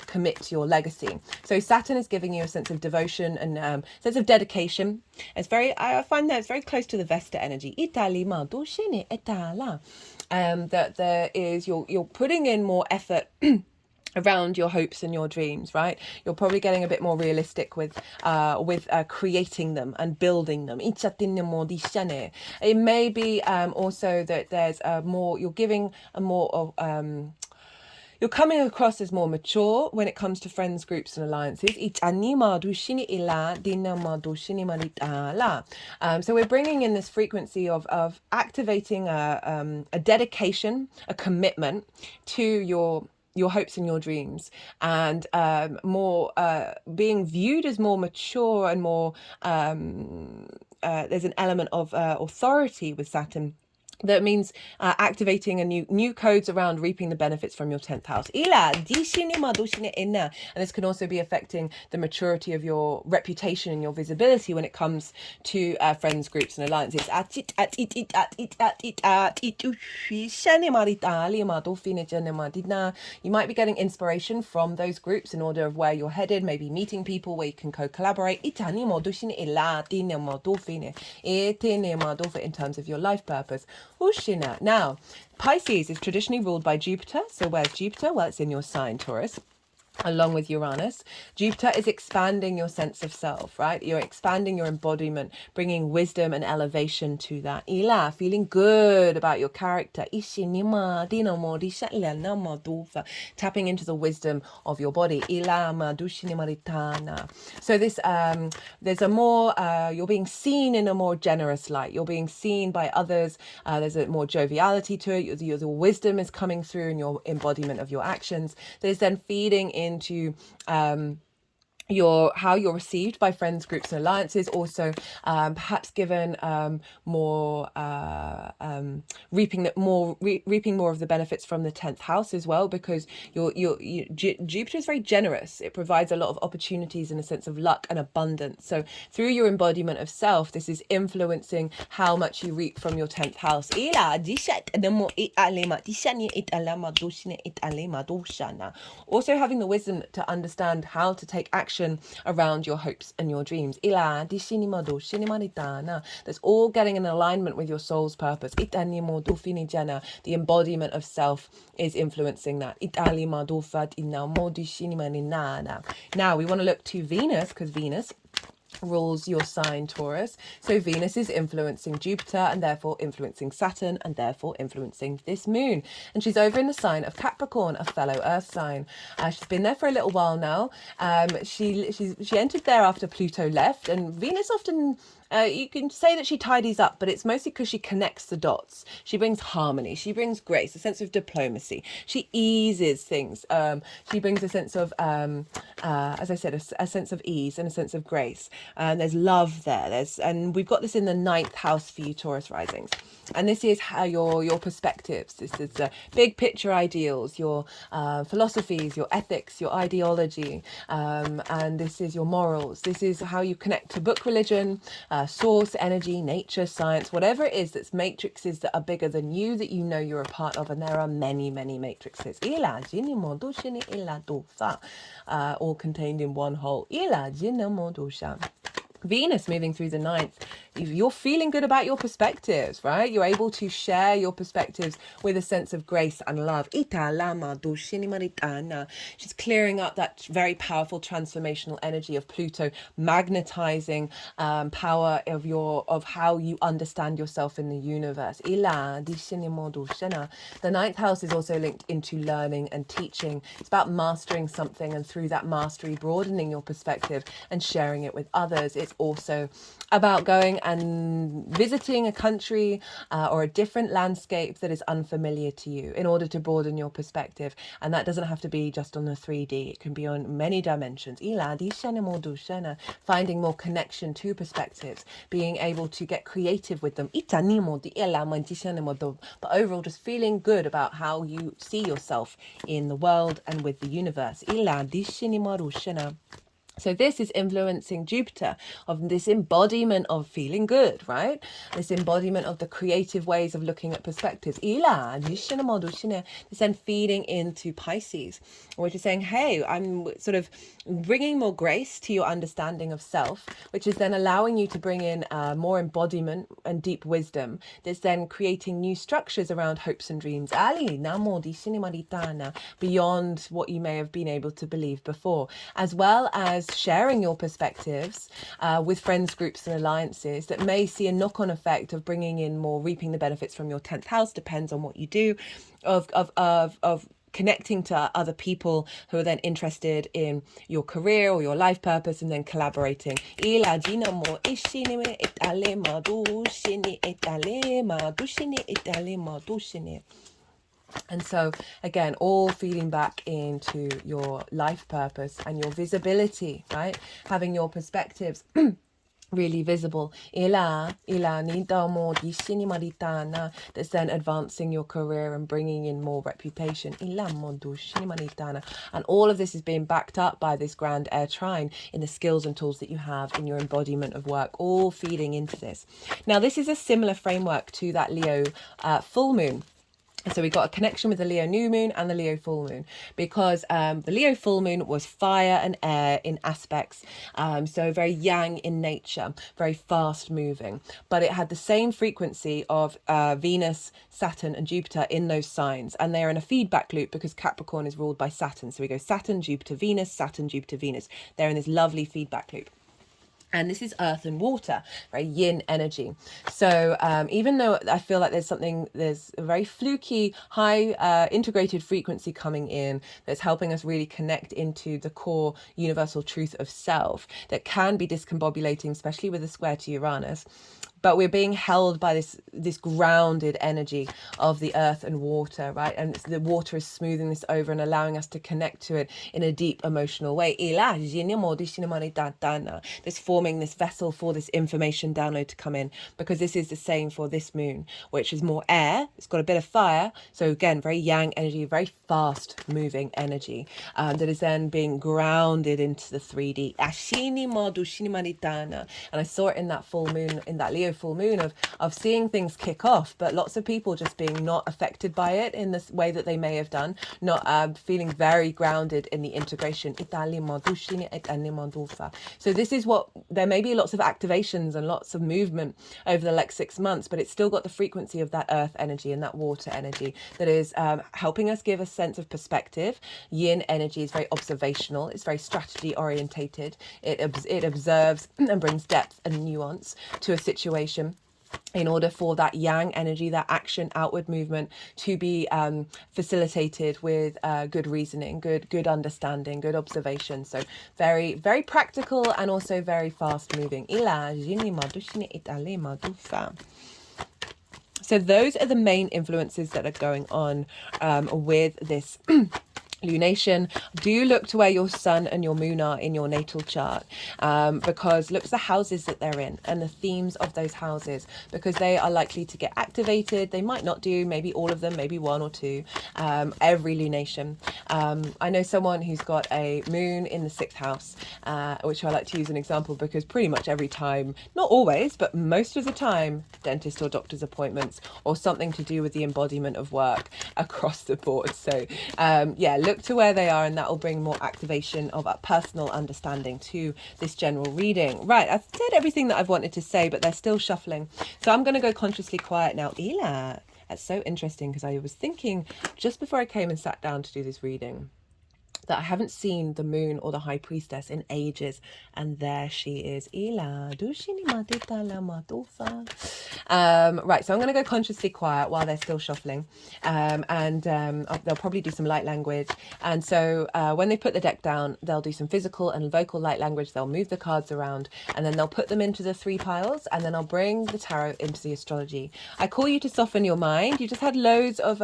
commit to your legacy. So Saturn is giving you a sense of devotion and sense of dedication. I find that it's very close to the Vesta energy. That there is, you're putting in more effort around your hopes and your dreams, right? You're probably getting a bit more realistic with creating them and building them. It may be also that there's more, you're giving a more of you're coming across as more mature when it comes to friends, groups and alliances. So we're bringing in this frequency of activating a dedication, a commitment to your hopes and your dreams, and more being viewed as more mature and more there's an element of authority with Saturn. That means activating a new codes around reaping the benefits from your 10th house. And this can also be affecting the maturity of your reputation and your visibility when it comes to friends, groups and alliances. You might be getting inspiration from those groups in order of where you're headed, maybe meeting people where you can co-collaborate in terms of your life purpose. Now, Pisces is traditionally ruled by Jupiter. So where's Jupiter? Well, it's in your sign, Taurus, along with Uranus. Jupiter is expanding your sense of self, right? You're expanding your embodiment, bringing wisdom and elevation to that. Feeling good about your character. Tapping into the wisdom of your body. So this, there's a more, you're being seen in a more generous light. You're being seen by others. There's a more joviality to it. Your wisdom is coming through in your embodiment of your actions. There's then feeding into how you're received by friends, groups and alliances. Also perhaps given more reaping more of the benefits from the 10th house as well, because Jupiter is very generous. It provides a lot of opportunities and a sense of luck and abundance. So through your embodiment of self, this is influencing how much you reap from your 10th house. Also having the wisdom to understand how to take action connection around your hopes and your dreams. That's all getting in alignment with your soul's purpose. The embodiment of self is influencing that. Now we want to look to Venus, because Venus rules your sign Taurus. So Venus is influencing Jupiter and therefore influencing Saturn and therefore influencing this moon. And she's over in the sign of Capricorn, a fellow earth sign. She's been there for a little while now. She entered there after Pluto left, and Venus often you can say that she tidies up, but it's mostly because she connects the dots. She brings harmony. She brings grace, a sense of diplomacy. She eases things. She brings a sense of, as I said, a sense of ease and a sense of grace. And there's love there. And we've got this in the 9th house for you, Taurus risings. And this is how your perspectives. This is the big picture ideals, your philosophies, your ethics, your ideology, and this is your morals. This is how you connect to book religion, source, energy, nature, science, whatever it is that's matrices that are bigger than you, that you know you're a part of. And there are many, many matrices. All contained in one whole. Venus moving through the 9th, you're feeling good about your perspectives, right? You're able to share your perspectives with a sense of grace and love. She's clearing up that very powerful transformational energy of Pluto, magnetizing power of how you understand yourself in the universe. The 9th house is also linked into learning and teaching. It's about mastering something, and through that mastery, broadening your perspective and sharing it with others. It's also about going and visiting a country or a different landscape that is unfamiliar to you in order to broaden your perspective. And that doesn't have to be just on a 3D. It can be on many dimensions. Finding more connection to perspectives, being able to get creative with them. But overall, just feeling good about how you see yourself in the world and with the universe. So this is influencing Jupiter, of this embodiment of feeling good, right? This embodiment of the creative ways of looking at perspectives. This then feeding into Pisces, which is saying, hey, I'm sort of bringing more grace to your understanding of self, which is then allowing you to bring in more embodiment and deep wisdom. That's then creating new structures around hopes and dreams. Beyond what you may have been able to believe before, as well as sharing your perspectives with friends, groups and alliances that may see a knock-on effect of bringing in more, reaping the benefits from your 10th house, depends on what you do, of connecting to other people who are then interested in your career or your life purpose, and then collaborating. And so, again, all feeding back into your life purpose and your visibility, right? Having your perspectives really visible. That's then advancing your career and bringing in more reputation. And all of this is being backed up by this grand air trine in the skills and tools that you have in your embodiment of work, all feeding into this. Now, this is a similar framework to that Leo full moon. So we got a connection with the Leo new moon and the Leo full moon, because the Leo full moon was fire and air in aspects. So very yang in nature, very fast moving, but it had the same frequency of Venus, Saturn and Jupiter in those signs. And they're in a feedback loop because Capricorn is ruled by Saturn. So we go Saturn, Jupiter, Venus, Saturn, Jupiter, Venus. They're in this lovely feedback loop. And this is earth and water, very yin energy. So even though I feel like there's a very fluky, high integrated frequency coming in that's helping us really connect into the core universal truth of self, that can be discombobulating, especially with a square to Uranus. But we're being held by this grounded energy of the earth and water, right? And the water is smoothing this over and allowing us to connect to it in a deep emotional way. This forming this vessel for this information download to come in, because this is the same for this moon, which is more air. It's got a bit of fire. So again, very yang energy, very fast moving energy that is then being grounded into the 3D. And I saw it in that full moon, in that Leo full moon, of seeing things kick off, but lots of people just being not affected by it in this way that they may have done, not feeling very grounded in the integration. So this is what, there may be lots of activations and lots of movement over the next 6 months, but it's still got the frequency of that earth energy and that water energy that is helping us give a sense of perspective. Yin energy is very observational, it's very strategy orientated, it observes and brings depth and nuance to a situation, in order for that yang energy, that action, outward movement, to be facilitated with good reasoning, good understanding, good observation. So very, very practical and also very fast moving. So those are the main influences that are going on with this lunation. Do look to where your sun and your moon are in your natal chart, because look at the houses that they're in and the themes of those houses, because they are likely to get activated. They might not do, maybe all of them, maybe one or two, every lunation. I know someone who's got a moon in the 6th house, which I like to use an example because pretty much every time, not always, but most of the time, dentist or doctor's appointments or something to do with the embodiment of work across the board. So yeah, look to where they are, and that will bring more activation of a personal understanding to this general reading. Right, I've said everything that I've wanted to say, but they're still shuffling. So I'm going to go consciously quiet now. Ela, that's so interesting, because I was thinking just before I came and sat down to do this reading that I haven't seen the moon or the high priestess in ages, and there she is. Right, so I'm going to go consciously quiet while they're still shuffling, and they'll probably do some light language. And so when they put the deck down, they'll do some physical and vocal light language. They'll move the cards around, and then they'll put them into the 3 piles, and then I'll bring the tarot into the astrology. I call you to soften your mind. You just had loads of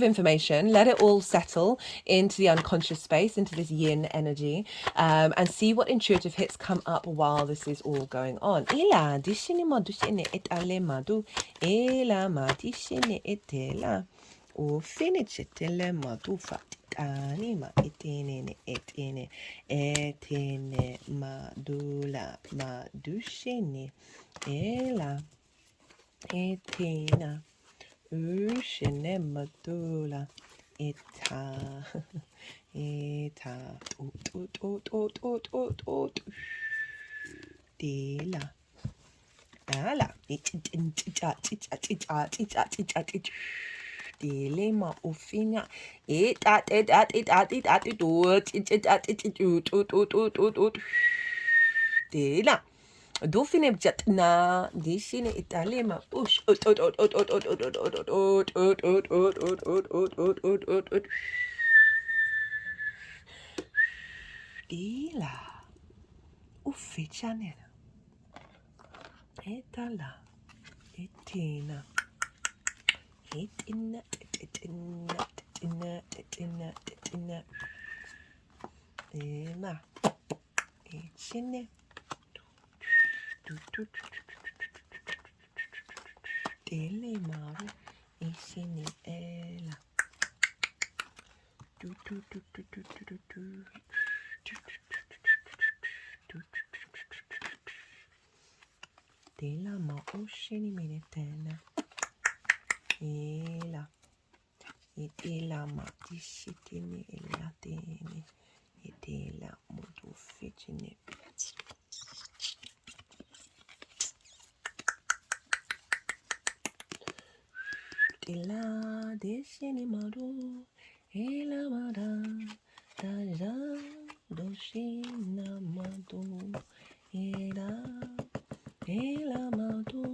information. Let it all settle into the unconscious space, into this yin energy, and see what intuitive hits come up while this is all going on. Anima etene etene etene madula madushene ela etena ushene madula eta eta ut dela ala dilema ufina dela dofine jatna dishine italema ush dela ufficane etala etina etina ela echine dele maru echine ela dela ma oshini minetena ela itela ma dishitini elatini itela mudu fitini dela deshini maru ela mara daja doshina madu ela madu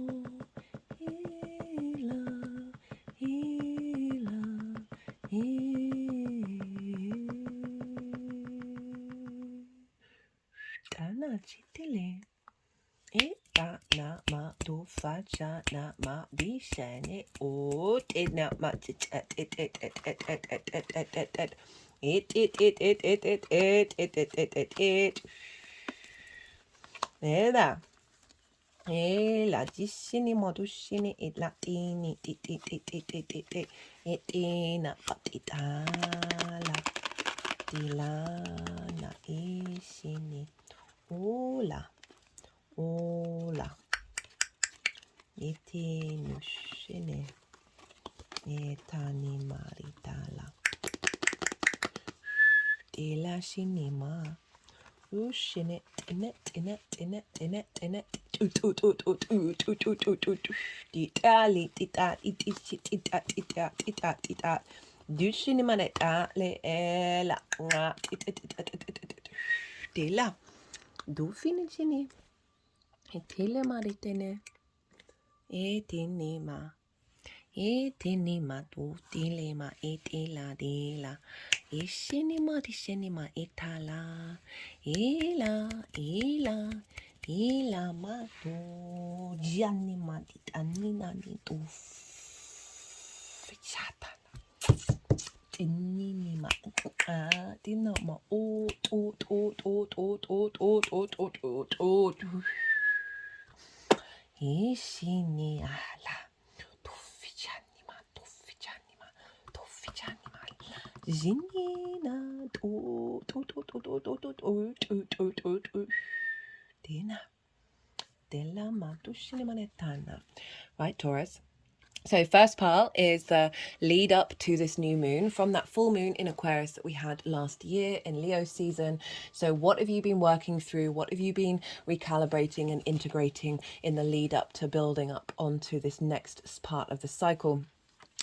Dana chitele eta na ma do facha na ma bishane o it na ma it Eda la dishini modushini it latini etina patitala dilana ishini ola iti nushine etani maritala dela shinima ushine inet ditali tita dushine maneta le ela dela du finishini etile maritene etinima tu dilema etila dela ishinima etala ila matu janima ditanina tu fichata tinima dinama Ishini ala tuffijanima Zinina Dina Della Matushinimanetana. Right, Taurus. So first part is the lead up to this new moon from that full moon in Aquarius that we had last year in Leo season. So what have you been working through? What have you been recalibrating and integrating in the lead up to building up onto this next part of the cycle?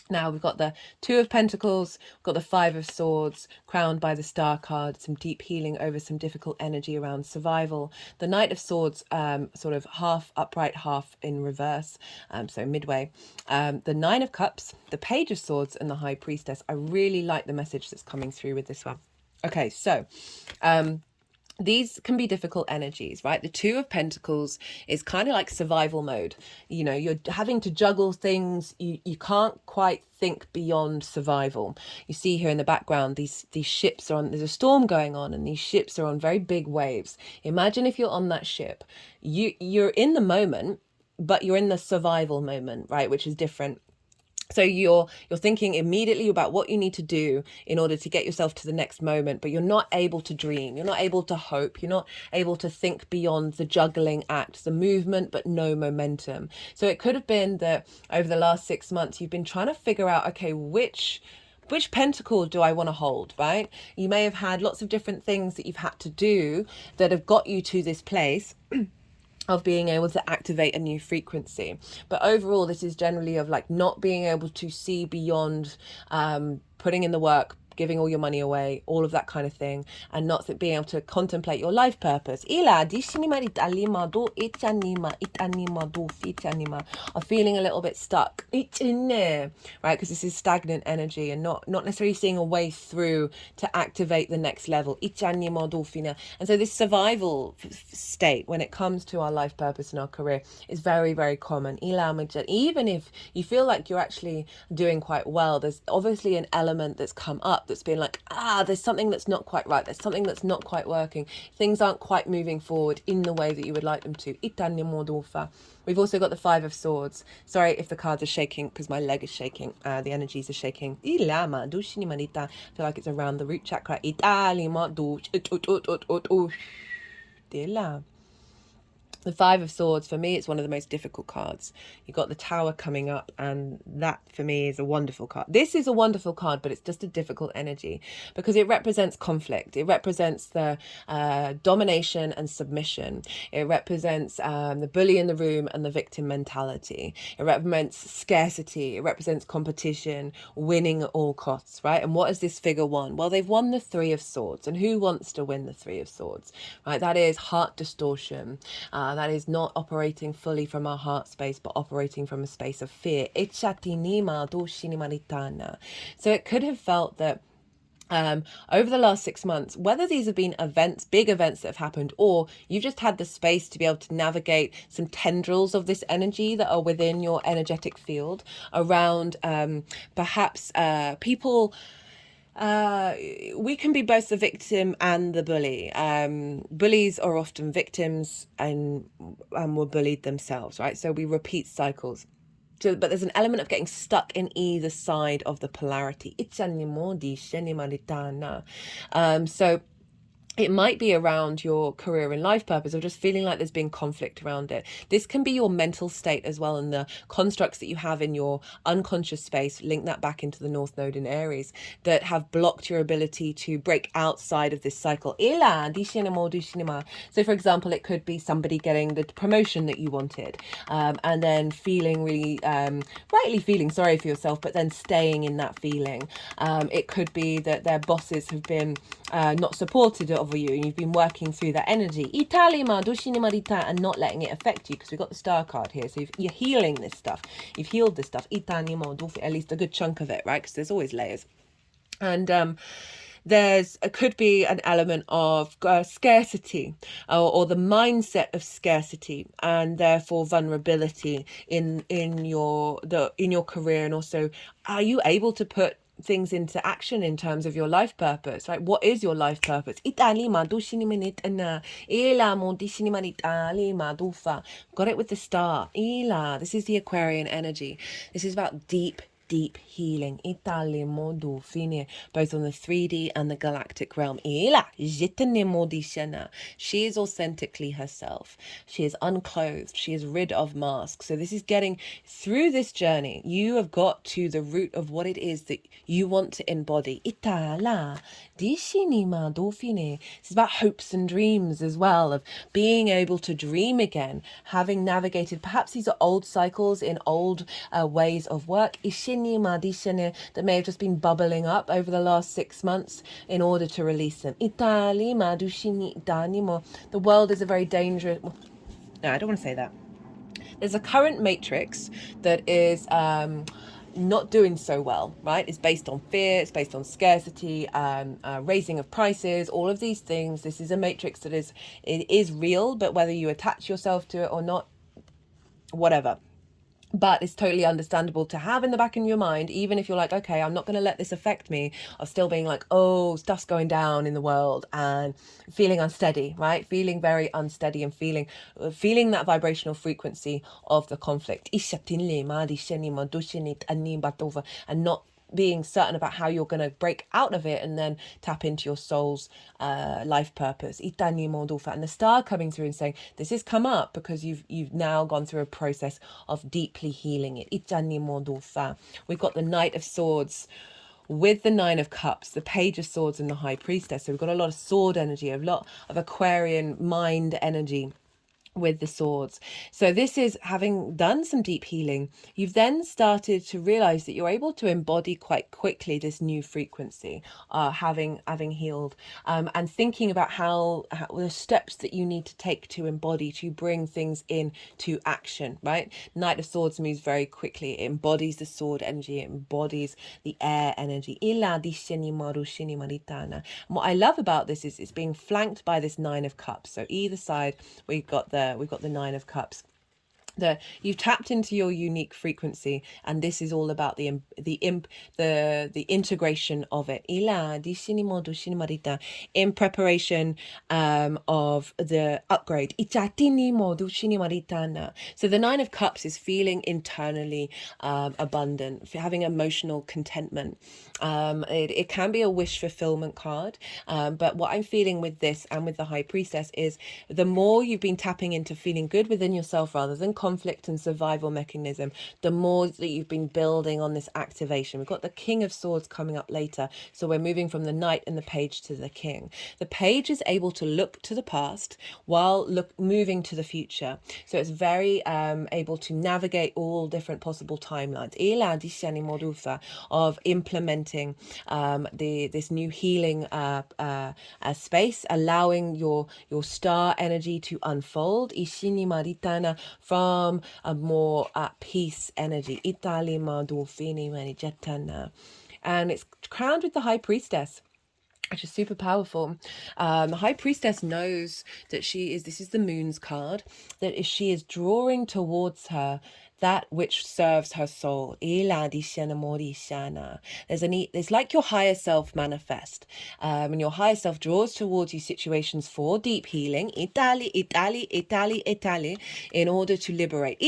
Now we've got the Two of Pentacles, we've got the Five of Swords, crowned by the Star card, some deep healing over some difficult energy around survival. The Knight of Swords, sort of half upright, half in reverse, so midway. The Nine of Cups, the Page of Swords, and the High Priestess. I really like the message that's coming through with this one. Okay, so these can be difficult energies, right? The Two of Pentacles is kind of like survival mode. You know, you're having to juggle things. You can't quite think beyond survival. You see here in the background, these ships are on, there's a storm going on, and these ships are on very big waves. Imagine if you're on that ship, you're in the moment, but you're in the survival moment, right? Which is different. So you're thinking immediately about what you need to do in order to get yourself to the next moment, but you're not able to dream. You're not able to hope. You're not able to think beyond the juggling act, the movement, but no momentum. So it could have been that over the last 6 months, you've been trying to figure out, okay, which pentacle do I want to hold, right? You may have had lots of different things that you've had to do that have got you to this place of being able to activate a new frequency. But overall, this is generally of like not being able to see beyond putting in the work, giving all your money away, all of that kind of thing, and not being able to contemplate your life purpose. Of feeling a little bit stuck, right? Because this is stagnant energy and not necessarily seeing a way through to activate the next level. And so this survival state when it comes to our life purpose and our career is very, very common. Even if you feel like you're actually doing quite well, there's obviously an element that's come up that's been like, there's something that's not quite right. There's something that's not quite working. Things aren't quite moving forward in the way that you would like them to. We've also got the Five of Swords. Sorry if the cards are shaking because my leg is shaking. The energies are shaking. I feel like it's around the root chakra. The Five of Swords, for me, it's one of the most difficult cards. You've got the Tower coming up, and that, for me, is a wonderful card. This is a wonderful card, but it's just a difficult energy because it represents conflict. It represents the domination and submission. It represents the bully in the room and the victim mentality. It represents scarcity. It represents competition, winning at all costs, right? And what has this figure won? Well, they've won the Three of Swords. And who wants to win the Three of Swords, right? That is heart distortion. That is not operating fully from our heart space, but operating from a space of fear. So it could have felt that over the last 6 months, whether these have been events, big events that have happened, or you've just had the space to be able to navigate some tendrils of this energy that are within your energetic field around perhaps people. We can be both the victim and the bully. Bullies are often victims and were bullied themselves, right? So we repeat cycles. So, but there's an element of getting stuck in either side of the polarity. So it might be around your career and life purpose, or just feeling like there's been conflict around it. This can be your mental state as well, and the constructs that you have in your unconscious space, link that back into the North Node in Aries, that have blocked your ability to break outside of this cycle. So for example, it could be somebody getting the promotion that you wanted, and then feeling really, rightly feeling sorry for yourself, but then staying in that feeling. It could be that their bosses have been not supported of you, and you've been working through that energy and not letting it affect you, because we've got the star card here. So you're healing this stuff. You've healed this stuff, at least a good chunk of it, right? Because there's always layers. And could be an element of scarcity, or the mindset of scarcity, and therefore vulnerability in your career. And also, are you able to put things into action in terms of your life purpose, right? What is your life purpose? Got it with the star. This is the Aquarian energy. This is about deep healing, both on the 3D and the galactic realm. She is authentically herself. She is unclothed. She is rid of masks. So this is getting through this journey. You have got to the root of what it is that you want to embody. This is about hopes and dreams as well, of being able to dream again, having navigated, perhaps these are old cycles in old ways of work that may have just been bubbling up over the last 6 months, in order to release them. The world is a very dangerous... No, I don't want to say that. There's a current matrix that is not doing so well, right? It's based on fear, it's based on scarcity, raising of prices, all of these things. This is a matrix that is real, but whether you attach yourself to it or not, whatever. But it's totally understandable to have in the back of your mind, even if you're like, okay, I'm not going to let this affect me, of still being like, oh, stuff's going down in the world, and feeling unsteady, right? Feeling very unsteady, and feeling that vibrational frequency of the conflict. And not being certain about how you're going to break out of it and then tap into your soul's life purpose. And the star coming through and saying, this has come up because you've now gone through a process of deeply healing it. We've got the Knight of Swords with the Nine of Cups, the Page of Swords, and the High Priestess. So we've got a lot of sword energy, a lot of Aquarian mind energy with the swords. So this is, having done some deep healing, you've then started to realize that you're able to embody quite quickly this new frequency, having healed, and thinking about how the steps that you need to take to embody, to bring things into action, right? Knight of Swords moves very quickly. It embodies the sword energy, it embodies the air energy. And what I love about this is it's being flanked by this Nine of Cups. So either side we've got the Nine of Cups. You've tapped into your unique frequency, and this is all about the integration of it in preparation of the upgrade. So the Nine of Cups is feeling internally abundant, having emotional contentment. It can be a wish fulfillment card, but what I'm feeling with this and with the High Priestess is, the more you've been tapping into feeling good within yourself rather than conflict and survival mechanism, the more that you've been building on this activation. We've got the King of Swords coming up later, so we're moving from the Knight and the Page to the King. The Page is able to look to the past while moving to the future, so it's very able to navigate all different possible timelines of implementing this new healing space, allowing your star energy to unfold from a more at peace energy. And it's crowned with the High Priestess, which is super powerful. The High Priestess knows that this is the Moon's card, that if she is drawing towards her that which serves her soul. There's like your higher self manifest, and your higher self draws towards you situations for deep healing, in order to liberate.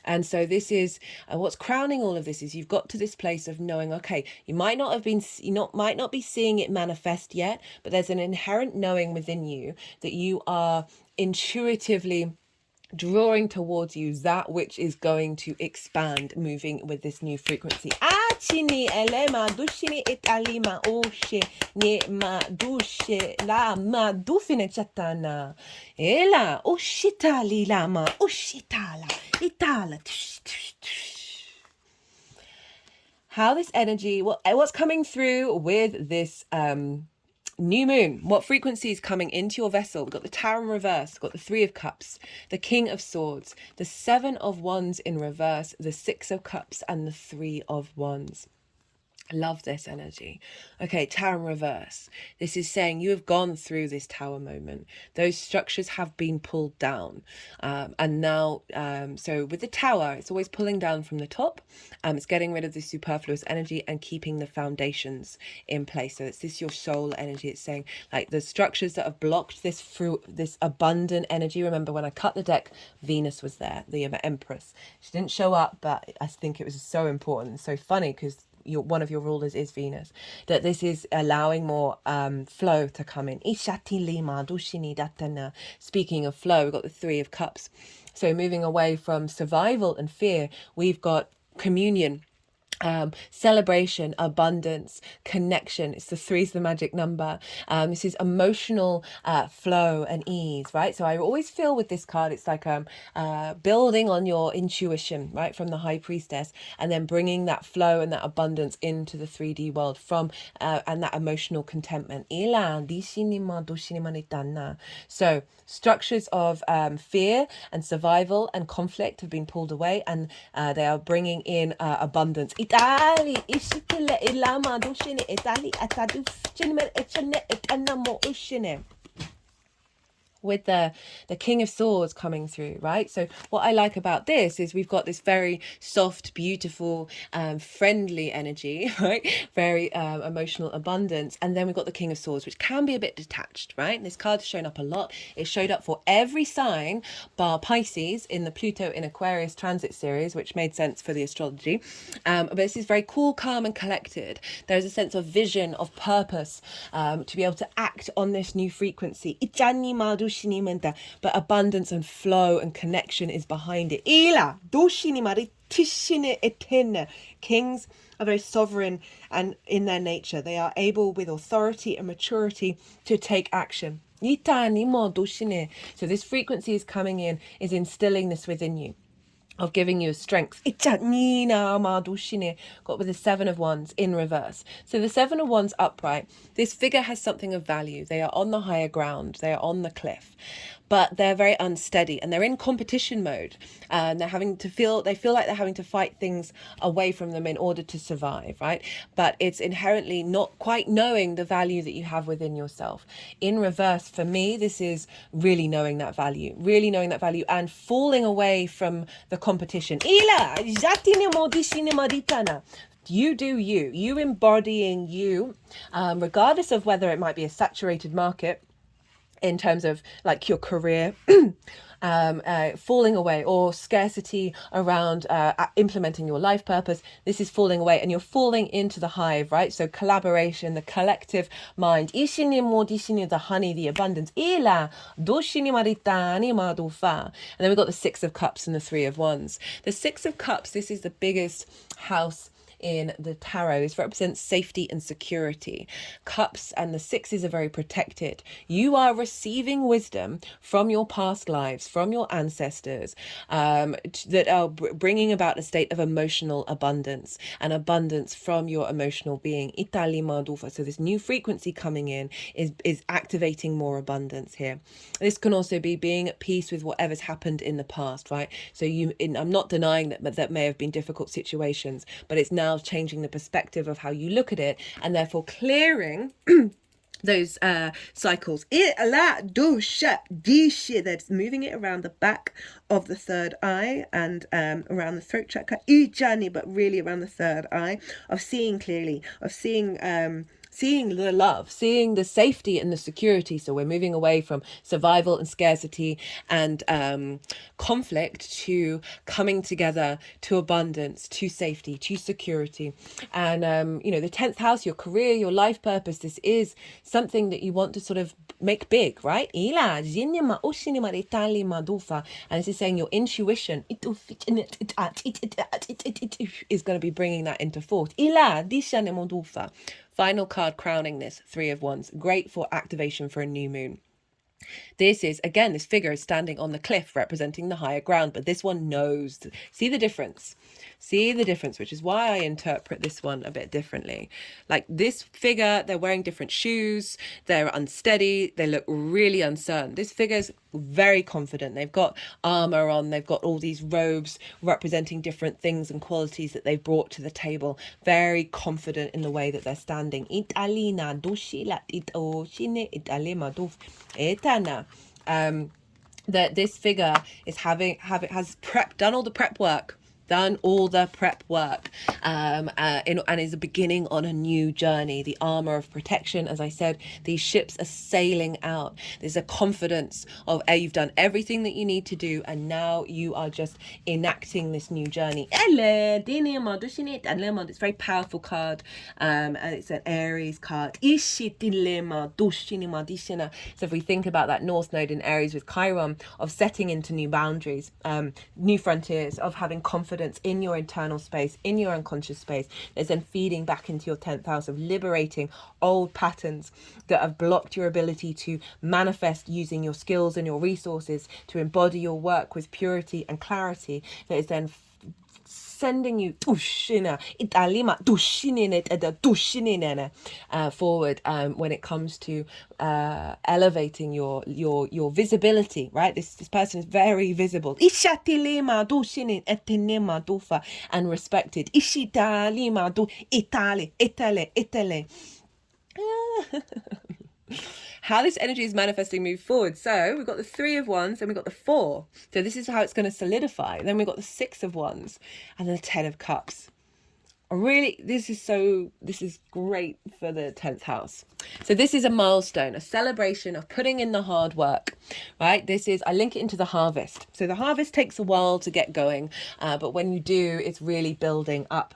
And so this is what's crowning all of this is you've got to this place of knowing, okay, you might not be seeing it manifest yet, but there's an inherent knowing within you that you are intuitively drawing towards you that which is going to expand, moving with this new frequency. How this energy, what's coming through with this new moon, what frequency is coming into your vessel? We've got the Tower in reverse, we've got the Three of Cups, the King of Swords, the Seven of Wands in reverse, the Six of Cups, and the Three of Wands. Love this energy. Okay, Tower in reverse. This is saying you have gone through this tower moment. Those structures have been pulled down. And now, so with the tower, it's always pulling down from the top. It's getting rid of the superfluous energy and keeping the foundations in place. So it's this your soul energy. It's saying like the structures that have blocked this fruit, this abundant energy. Remember when I cut the deck, Venus was there, the Empress. She didn't show up, but I think it was so important. So funny because one of your rulers is Venus, that this is allowing more flow to come in. Speaking of flow, we've got the Three of Cups. So moving away from survival and fear, we've got communion, celebration, abundance, connection. It's the three's the magic number. This is emotional flow and ease, right? So I always feel with this card, it's like building on your intuition, right, from the High Priestess, and then bringing that flow and that abundance into the 3D world from and that emotional contentment. So structures of fear and survival and conflict have been pulled away, and they are bringing in abundance. With the King of Swords coming through, right? So what I like about this is we've got this very soft, beautiful, friendly energy, right? Very emotional abundance. And then we've got the King of Swords, which can be a bit detached, right? This card has shown up a lot. It showed up for every sign bar Pisces in the Pluto in Aquarius transit series, which made sense for the astrology. But this is very cool, calm and collected. There's a sense of vision, of purpose, to be able to act on this new frequency. But abundance and flow and connection is behind it. Kings are very sovereign and in their nature. They are able with authority and maturity to take action. So this frequency is coming in, is instilling this within you, of giving you a strength. Got with the Seven of Wands in reverse. So the Seven of Wands upright, this figure has something of value. They are on the higher ground. They are on the cliff. But they're very unsteady and they're in competition mode. And they feel like they're having to fight things away from them in order to survive, right? But it's inherently not quite knowing the value that you have within yourself. In reverse, for me, this is really knowing that value and falling away from the competition. You do you embodying you, regardless of whether it might be a saturated market in terms of like your career, falling away, or scarcity around implementing your life purpose. This is falling away and you're falling into the hive, right? So collaboration, the collective mind. The honey, the abundance. And then we've got the Six of Cups and the Three of Wands. The Six of Cups, this is the biggest house in the tarot. This represents safety and security. Cups and the sixes are very protected. You are receiving wisdom from your past lives, from your ancestors, that are bringing about a state of emotional abundance, and abundance from your emotional being. So this new frequency coming in is activating more abundance here. This can also be being at peace with whatever's happened in the past, right? So I'm not denying that may have been difficult situations, but it's now changing the perspective of how you look at it, and therefore clearing those cycles. They're moving it around the back of the third eye and around the throat chakra, but really around the third eye, of seeing clearly, of seeing the love, seeing the safety and the security. So we're moving away from survival and scarcity and conflict to coming together, to abundance, to safety, to security. And, you know, the 10th house, your career, your life purpose, this is something that you want to sort of make big, right? And this is saying your intuition is going to be bringing that into force. Final card crowning this, 3 of Wands. Great for activation for a new moon. This is, again, this figure is standing on the cliff representing the higher ground, but this one knows. See the difference? See the difference, which is why I interpret this one a bit differently. Like this figure, they're wearing different shoes, they're unsteady, they look really uncertain. This figure's very confident. They've got armor on, they've got all these robes representing different things and qualities that they've brought to the table. Very confident in the way that they're standing. That this figure is has done all the prep work, and is a beginning on a new journey. The armor of protection, as I said, these ships are sailing out. There's a confidence of you've done everything that you need to do, and now you are just enacting this new journey. It's a very powerful card, and it's an Aries card. So if we think about that North Node in Aries with Chiron, of setting into new boundaries, new frontiers, of having confidence in your internal space, in your unconscious space, there's then feeding back into your 10th house of liberating old patterns that have blocked your ability to manifest using your skills and your resources to embody your work with purity and clarity. That is then sending you forward when it comes to elevating your visibility, right? This person is very visible and respected. How this energy is manifesting move forward. So we've got the 3 of Wands and we've got the 4. So this is how it's going to solidify. Then we've got the 6 of Wands and then the 10 of Cups. Really, this is great for the 10th house. So this is a milestone, a celebration of putting in the hard work, right? I link it into the harvest. So the harvest takes a while to get going, but when you do, it's really building up.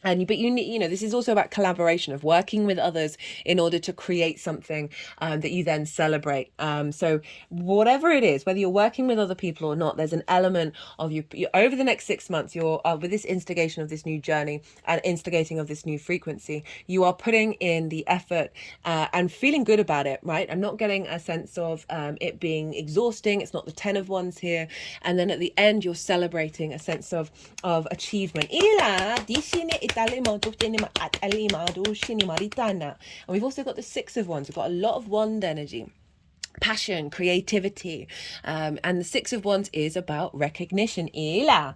But you need, this is also about collaboration, of working with others in order to create something that you then celebrate. So whatever it is, whether you're working with other people or not, there's an element of you over the next 6 months, you're with this instigation of this new journey and instigating of this new frequency, you are putting in the effort and feeling good about it, right? I'm not getting a sense of it being exhausting. It's not the 10 of Wands here. And then at the end, you're celebrating a sense of achievement. And we've also got the 6 of Wands. We've got a lot of wand energy, passion, creativity, and the 6 of Wands is about recognition. But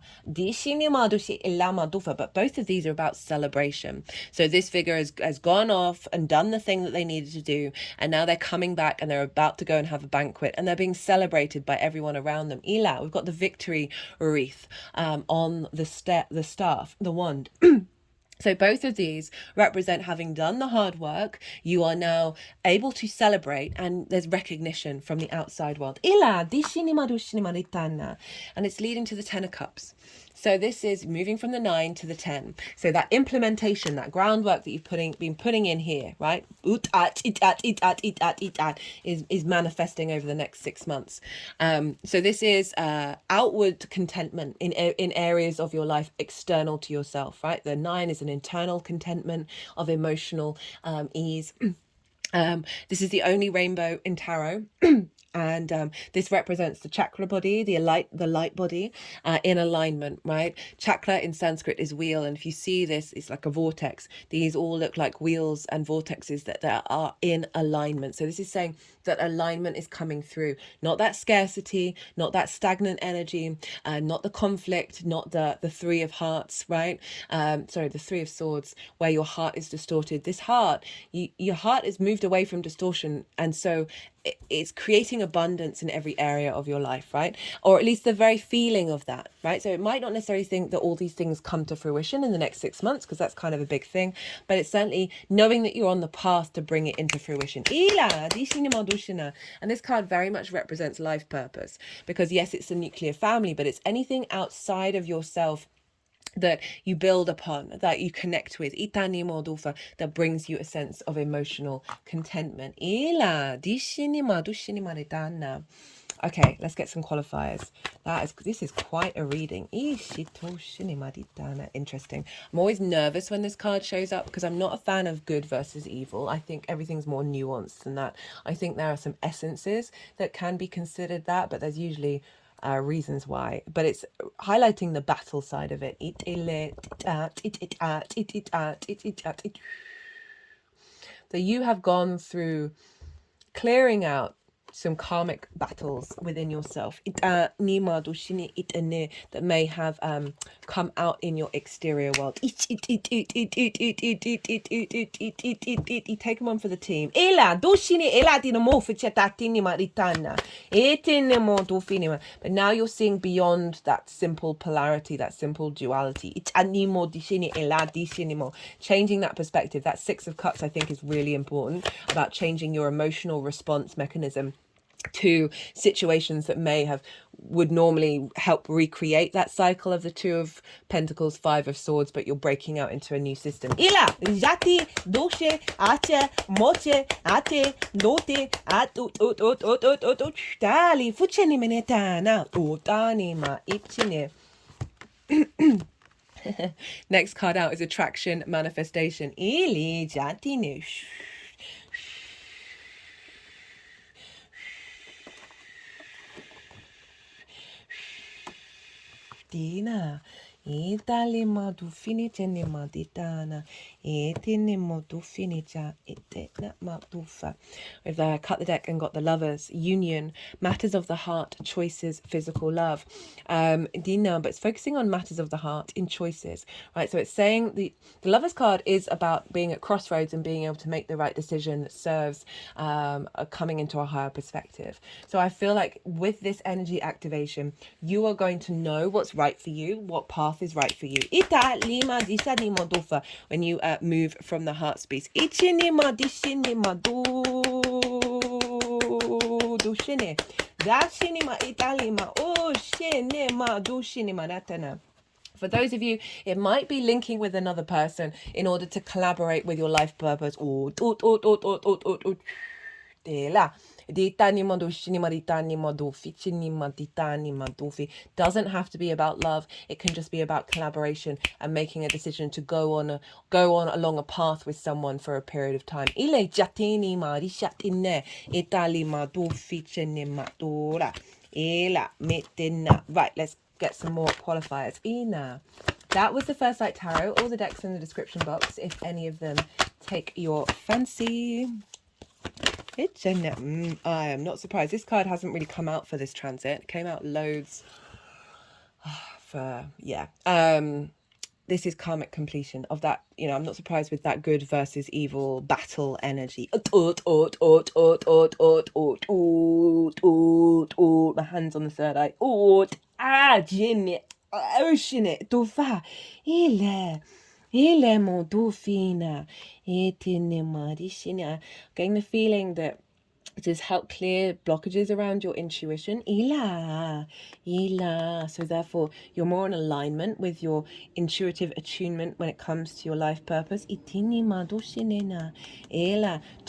both of these are about celebration. So this figure has gone off and done the thing that they needed to do, and now they're coming back and they're about to go and have a banquet, and they're being celebrated by everyone around them. We've got the victory wreath on the staff, the wand. So both of these represent having done the hard work. You are now able to celebrate, and there's recognition from the outside world. And it's leading to the 10 of Cups. So this is moving from the 9 to the 10. So that implementation, that groundwork that you've been putting in here, right? Is manifesting over the next 6 months. So this is outward contentment in areas of your life external to yourself, right? The 9 is an internal contentment of emotional ease. This is the only rainbow in tarot. And this represents the chakra body, the light body, in alignment, right? Chakra in Sanskrit is wheel, and if you see this, it's like a vortex. These all look like wheels and vortexes that are in alignment. So this is saying that alignment is coming through. Not that scarcity, not that stagnant energy, not the conflict, not the 3 of hearts, right? The 3 of swords, where your heart is distorted. This heart, your heart is moving moved away from distortion, and so it's creating abundance in every area of your life, right? Or at least the very feeling of that, right? So it might not necessarily think that all these things come to fruition in the next 6 months, because that's kind of a big thing, but it's certainly knowing that you're on the path to bring it into fruition. And this card very much represents life purpose, because yes, it's a nuclear family, but it's anything outside of yourself that you build upon, that you connect with, that brings you a sense of emotional contentment. Okay, let's get some qualifiers. This is quite a reading. Interesting. I'm always nervous when this card shows up, because I'm not a fan of good versus evil. I think everything's more nuanced than that. I think there are some essences that can be considered that, but there's usually reasons why, but it's highlighting the battle side of it. So you have gone through clearing out some karmic battles within yourself that may have come out in your exterior world. Take them on for the team. But now you're seeing beyond that simple polarity, that simple duality. Changing that perspective. That Six of Cups, I think, is really important, about changing your emotional response mechanism to situations that would normally help recreate that cycle of the Two of Pentacles, Five of Swords, but you're breaking out into a new system. Next card out is attraction, manifestation. Dina, Italima du finicenima ditana, etinimo du finica, etna matufa. We've cut the deck and got the Lovers, union, matters of the heart, choices, physical love. Dina, but it's focusing on matters of the heart in choices, right? So it's saying the Lovers card is about being at crossroads and being able to make the right decision that serves coming into a higher perspective. So I feel like with this energy activation, you are going to know what's right for you, what path is right for you. When you move from the heart space. For those of you, it might be linking with another person in order to collaborate with your life purpose. Doesn't have to be about love. It can just be about collaboration and making a decision to go on along a path with someone for a period of time. Right, let's get some more qualifiers. That was the First Light Tarot. All the decks in the description box if any of them take your fancy. I am not surprised. This card hasn't really come out for this transit. It came out loads this is karmic completion of that. I'm not surprised with that good versus evil battle energy. My hands on the third eye. Jimmy. Ocean it. Dofa. Getting the feeling that it has helped clear blockages around your intuition. So therefore, you're more in alignment with your intuitive attunement when it comes to your life purpose. Do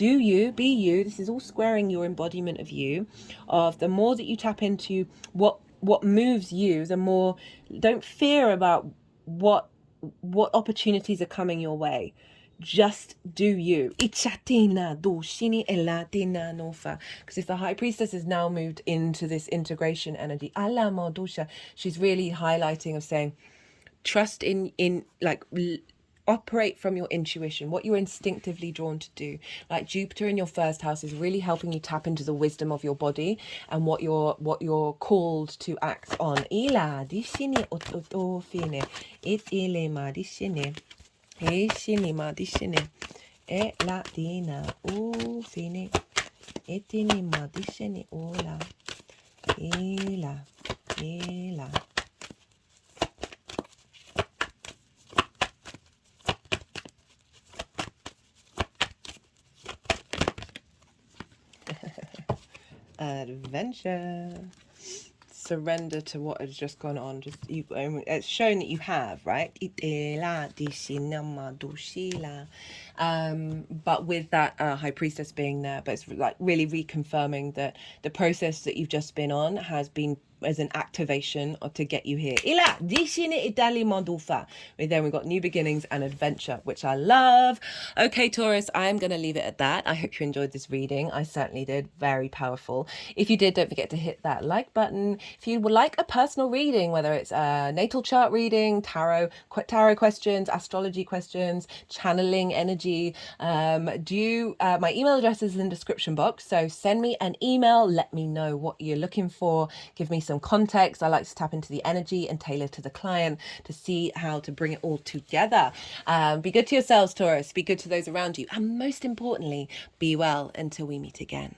you, be you. This is all squaring your embodiment of you. Of the more that you tap into what moves you, the more, don't fear about what opportunities are coming your way. Just do you. Because if the High Priestess has now moved into this integration energy, she's really highlighting of saying, trust in like, operate from your intuition, what you're instinctively drawn to do. Like Jupiter in your first house is really helping you tap into the wisdom of your body and what you're called to act on. E latina u fini etini madisheni ola ila ila. Adventure. Surrender to what has just gone on. Just you, it's shown that you have, right? But with that high priestess being there, but it's like really reconfirming that the process that you've just been on has been as an activation or to get you here. Then we've got new beginnings and adventure, which I love. Okay, Taurus, I'm going to leave it at that. I hope you enjoyed this reading. I certainly did. Very powerful. If you did, don't forget to hit that like button. If you would like a personal reading, whether it's a natal chart reading, tarot questions, astrology questions, channeling energy, my email address is in the description box. So send me an email. Let me know what you're looking for. Give me some context. I like to tap into the energy and tailor to the client to see how to bring it all together. Be good to yourselves, Taurus. Be good to those around you. And most importantly, be well until we meet again.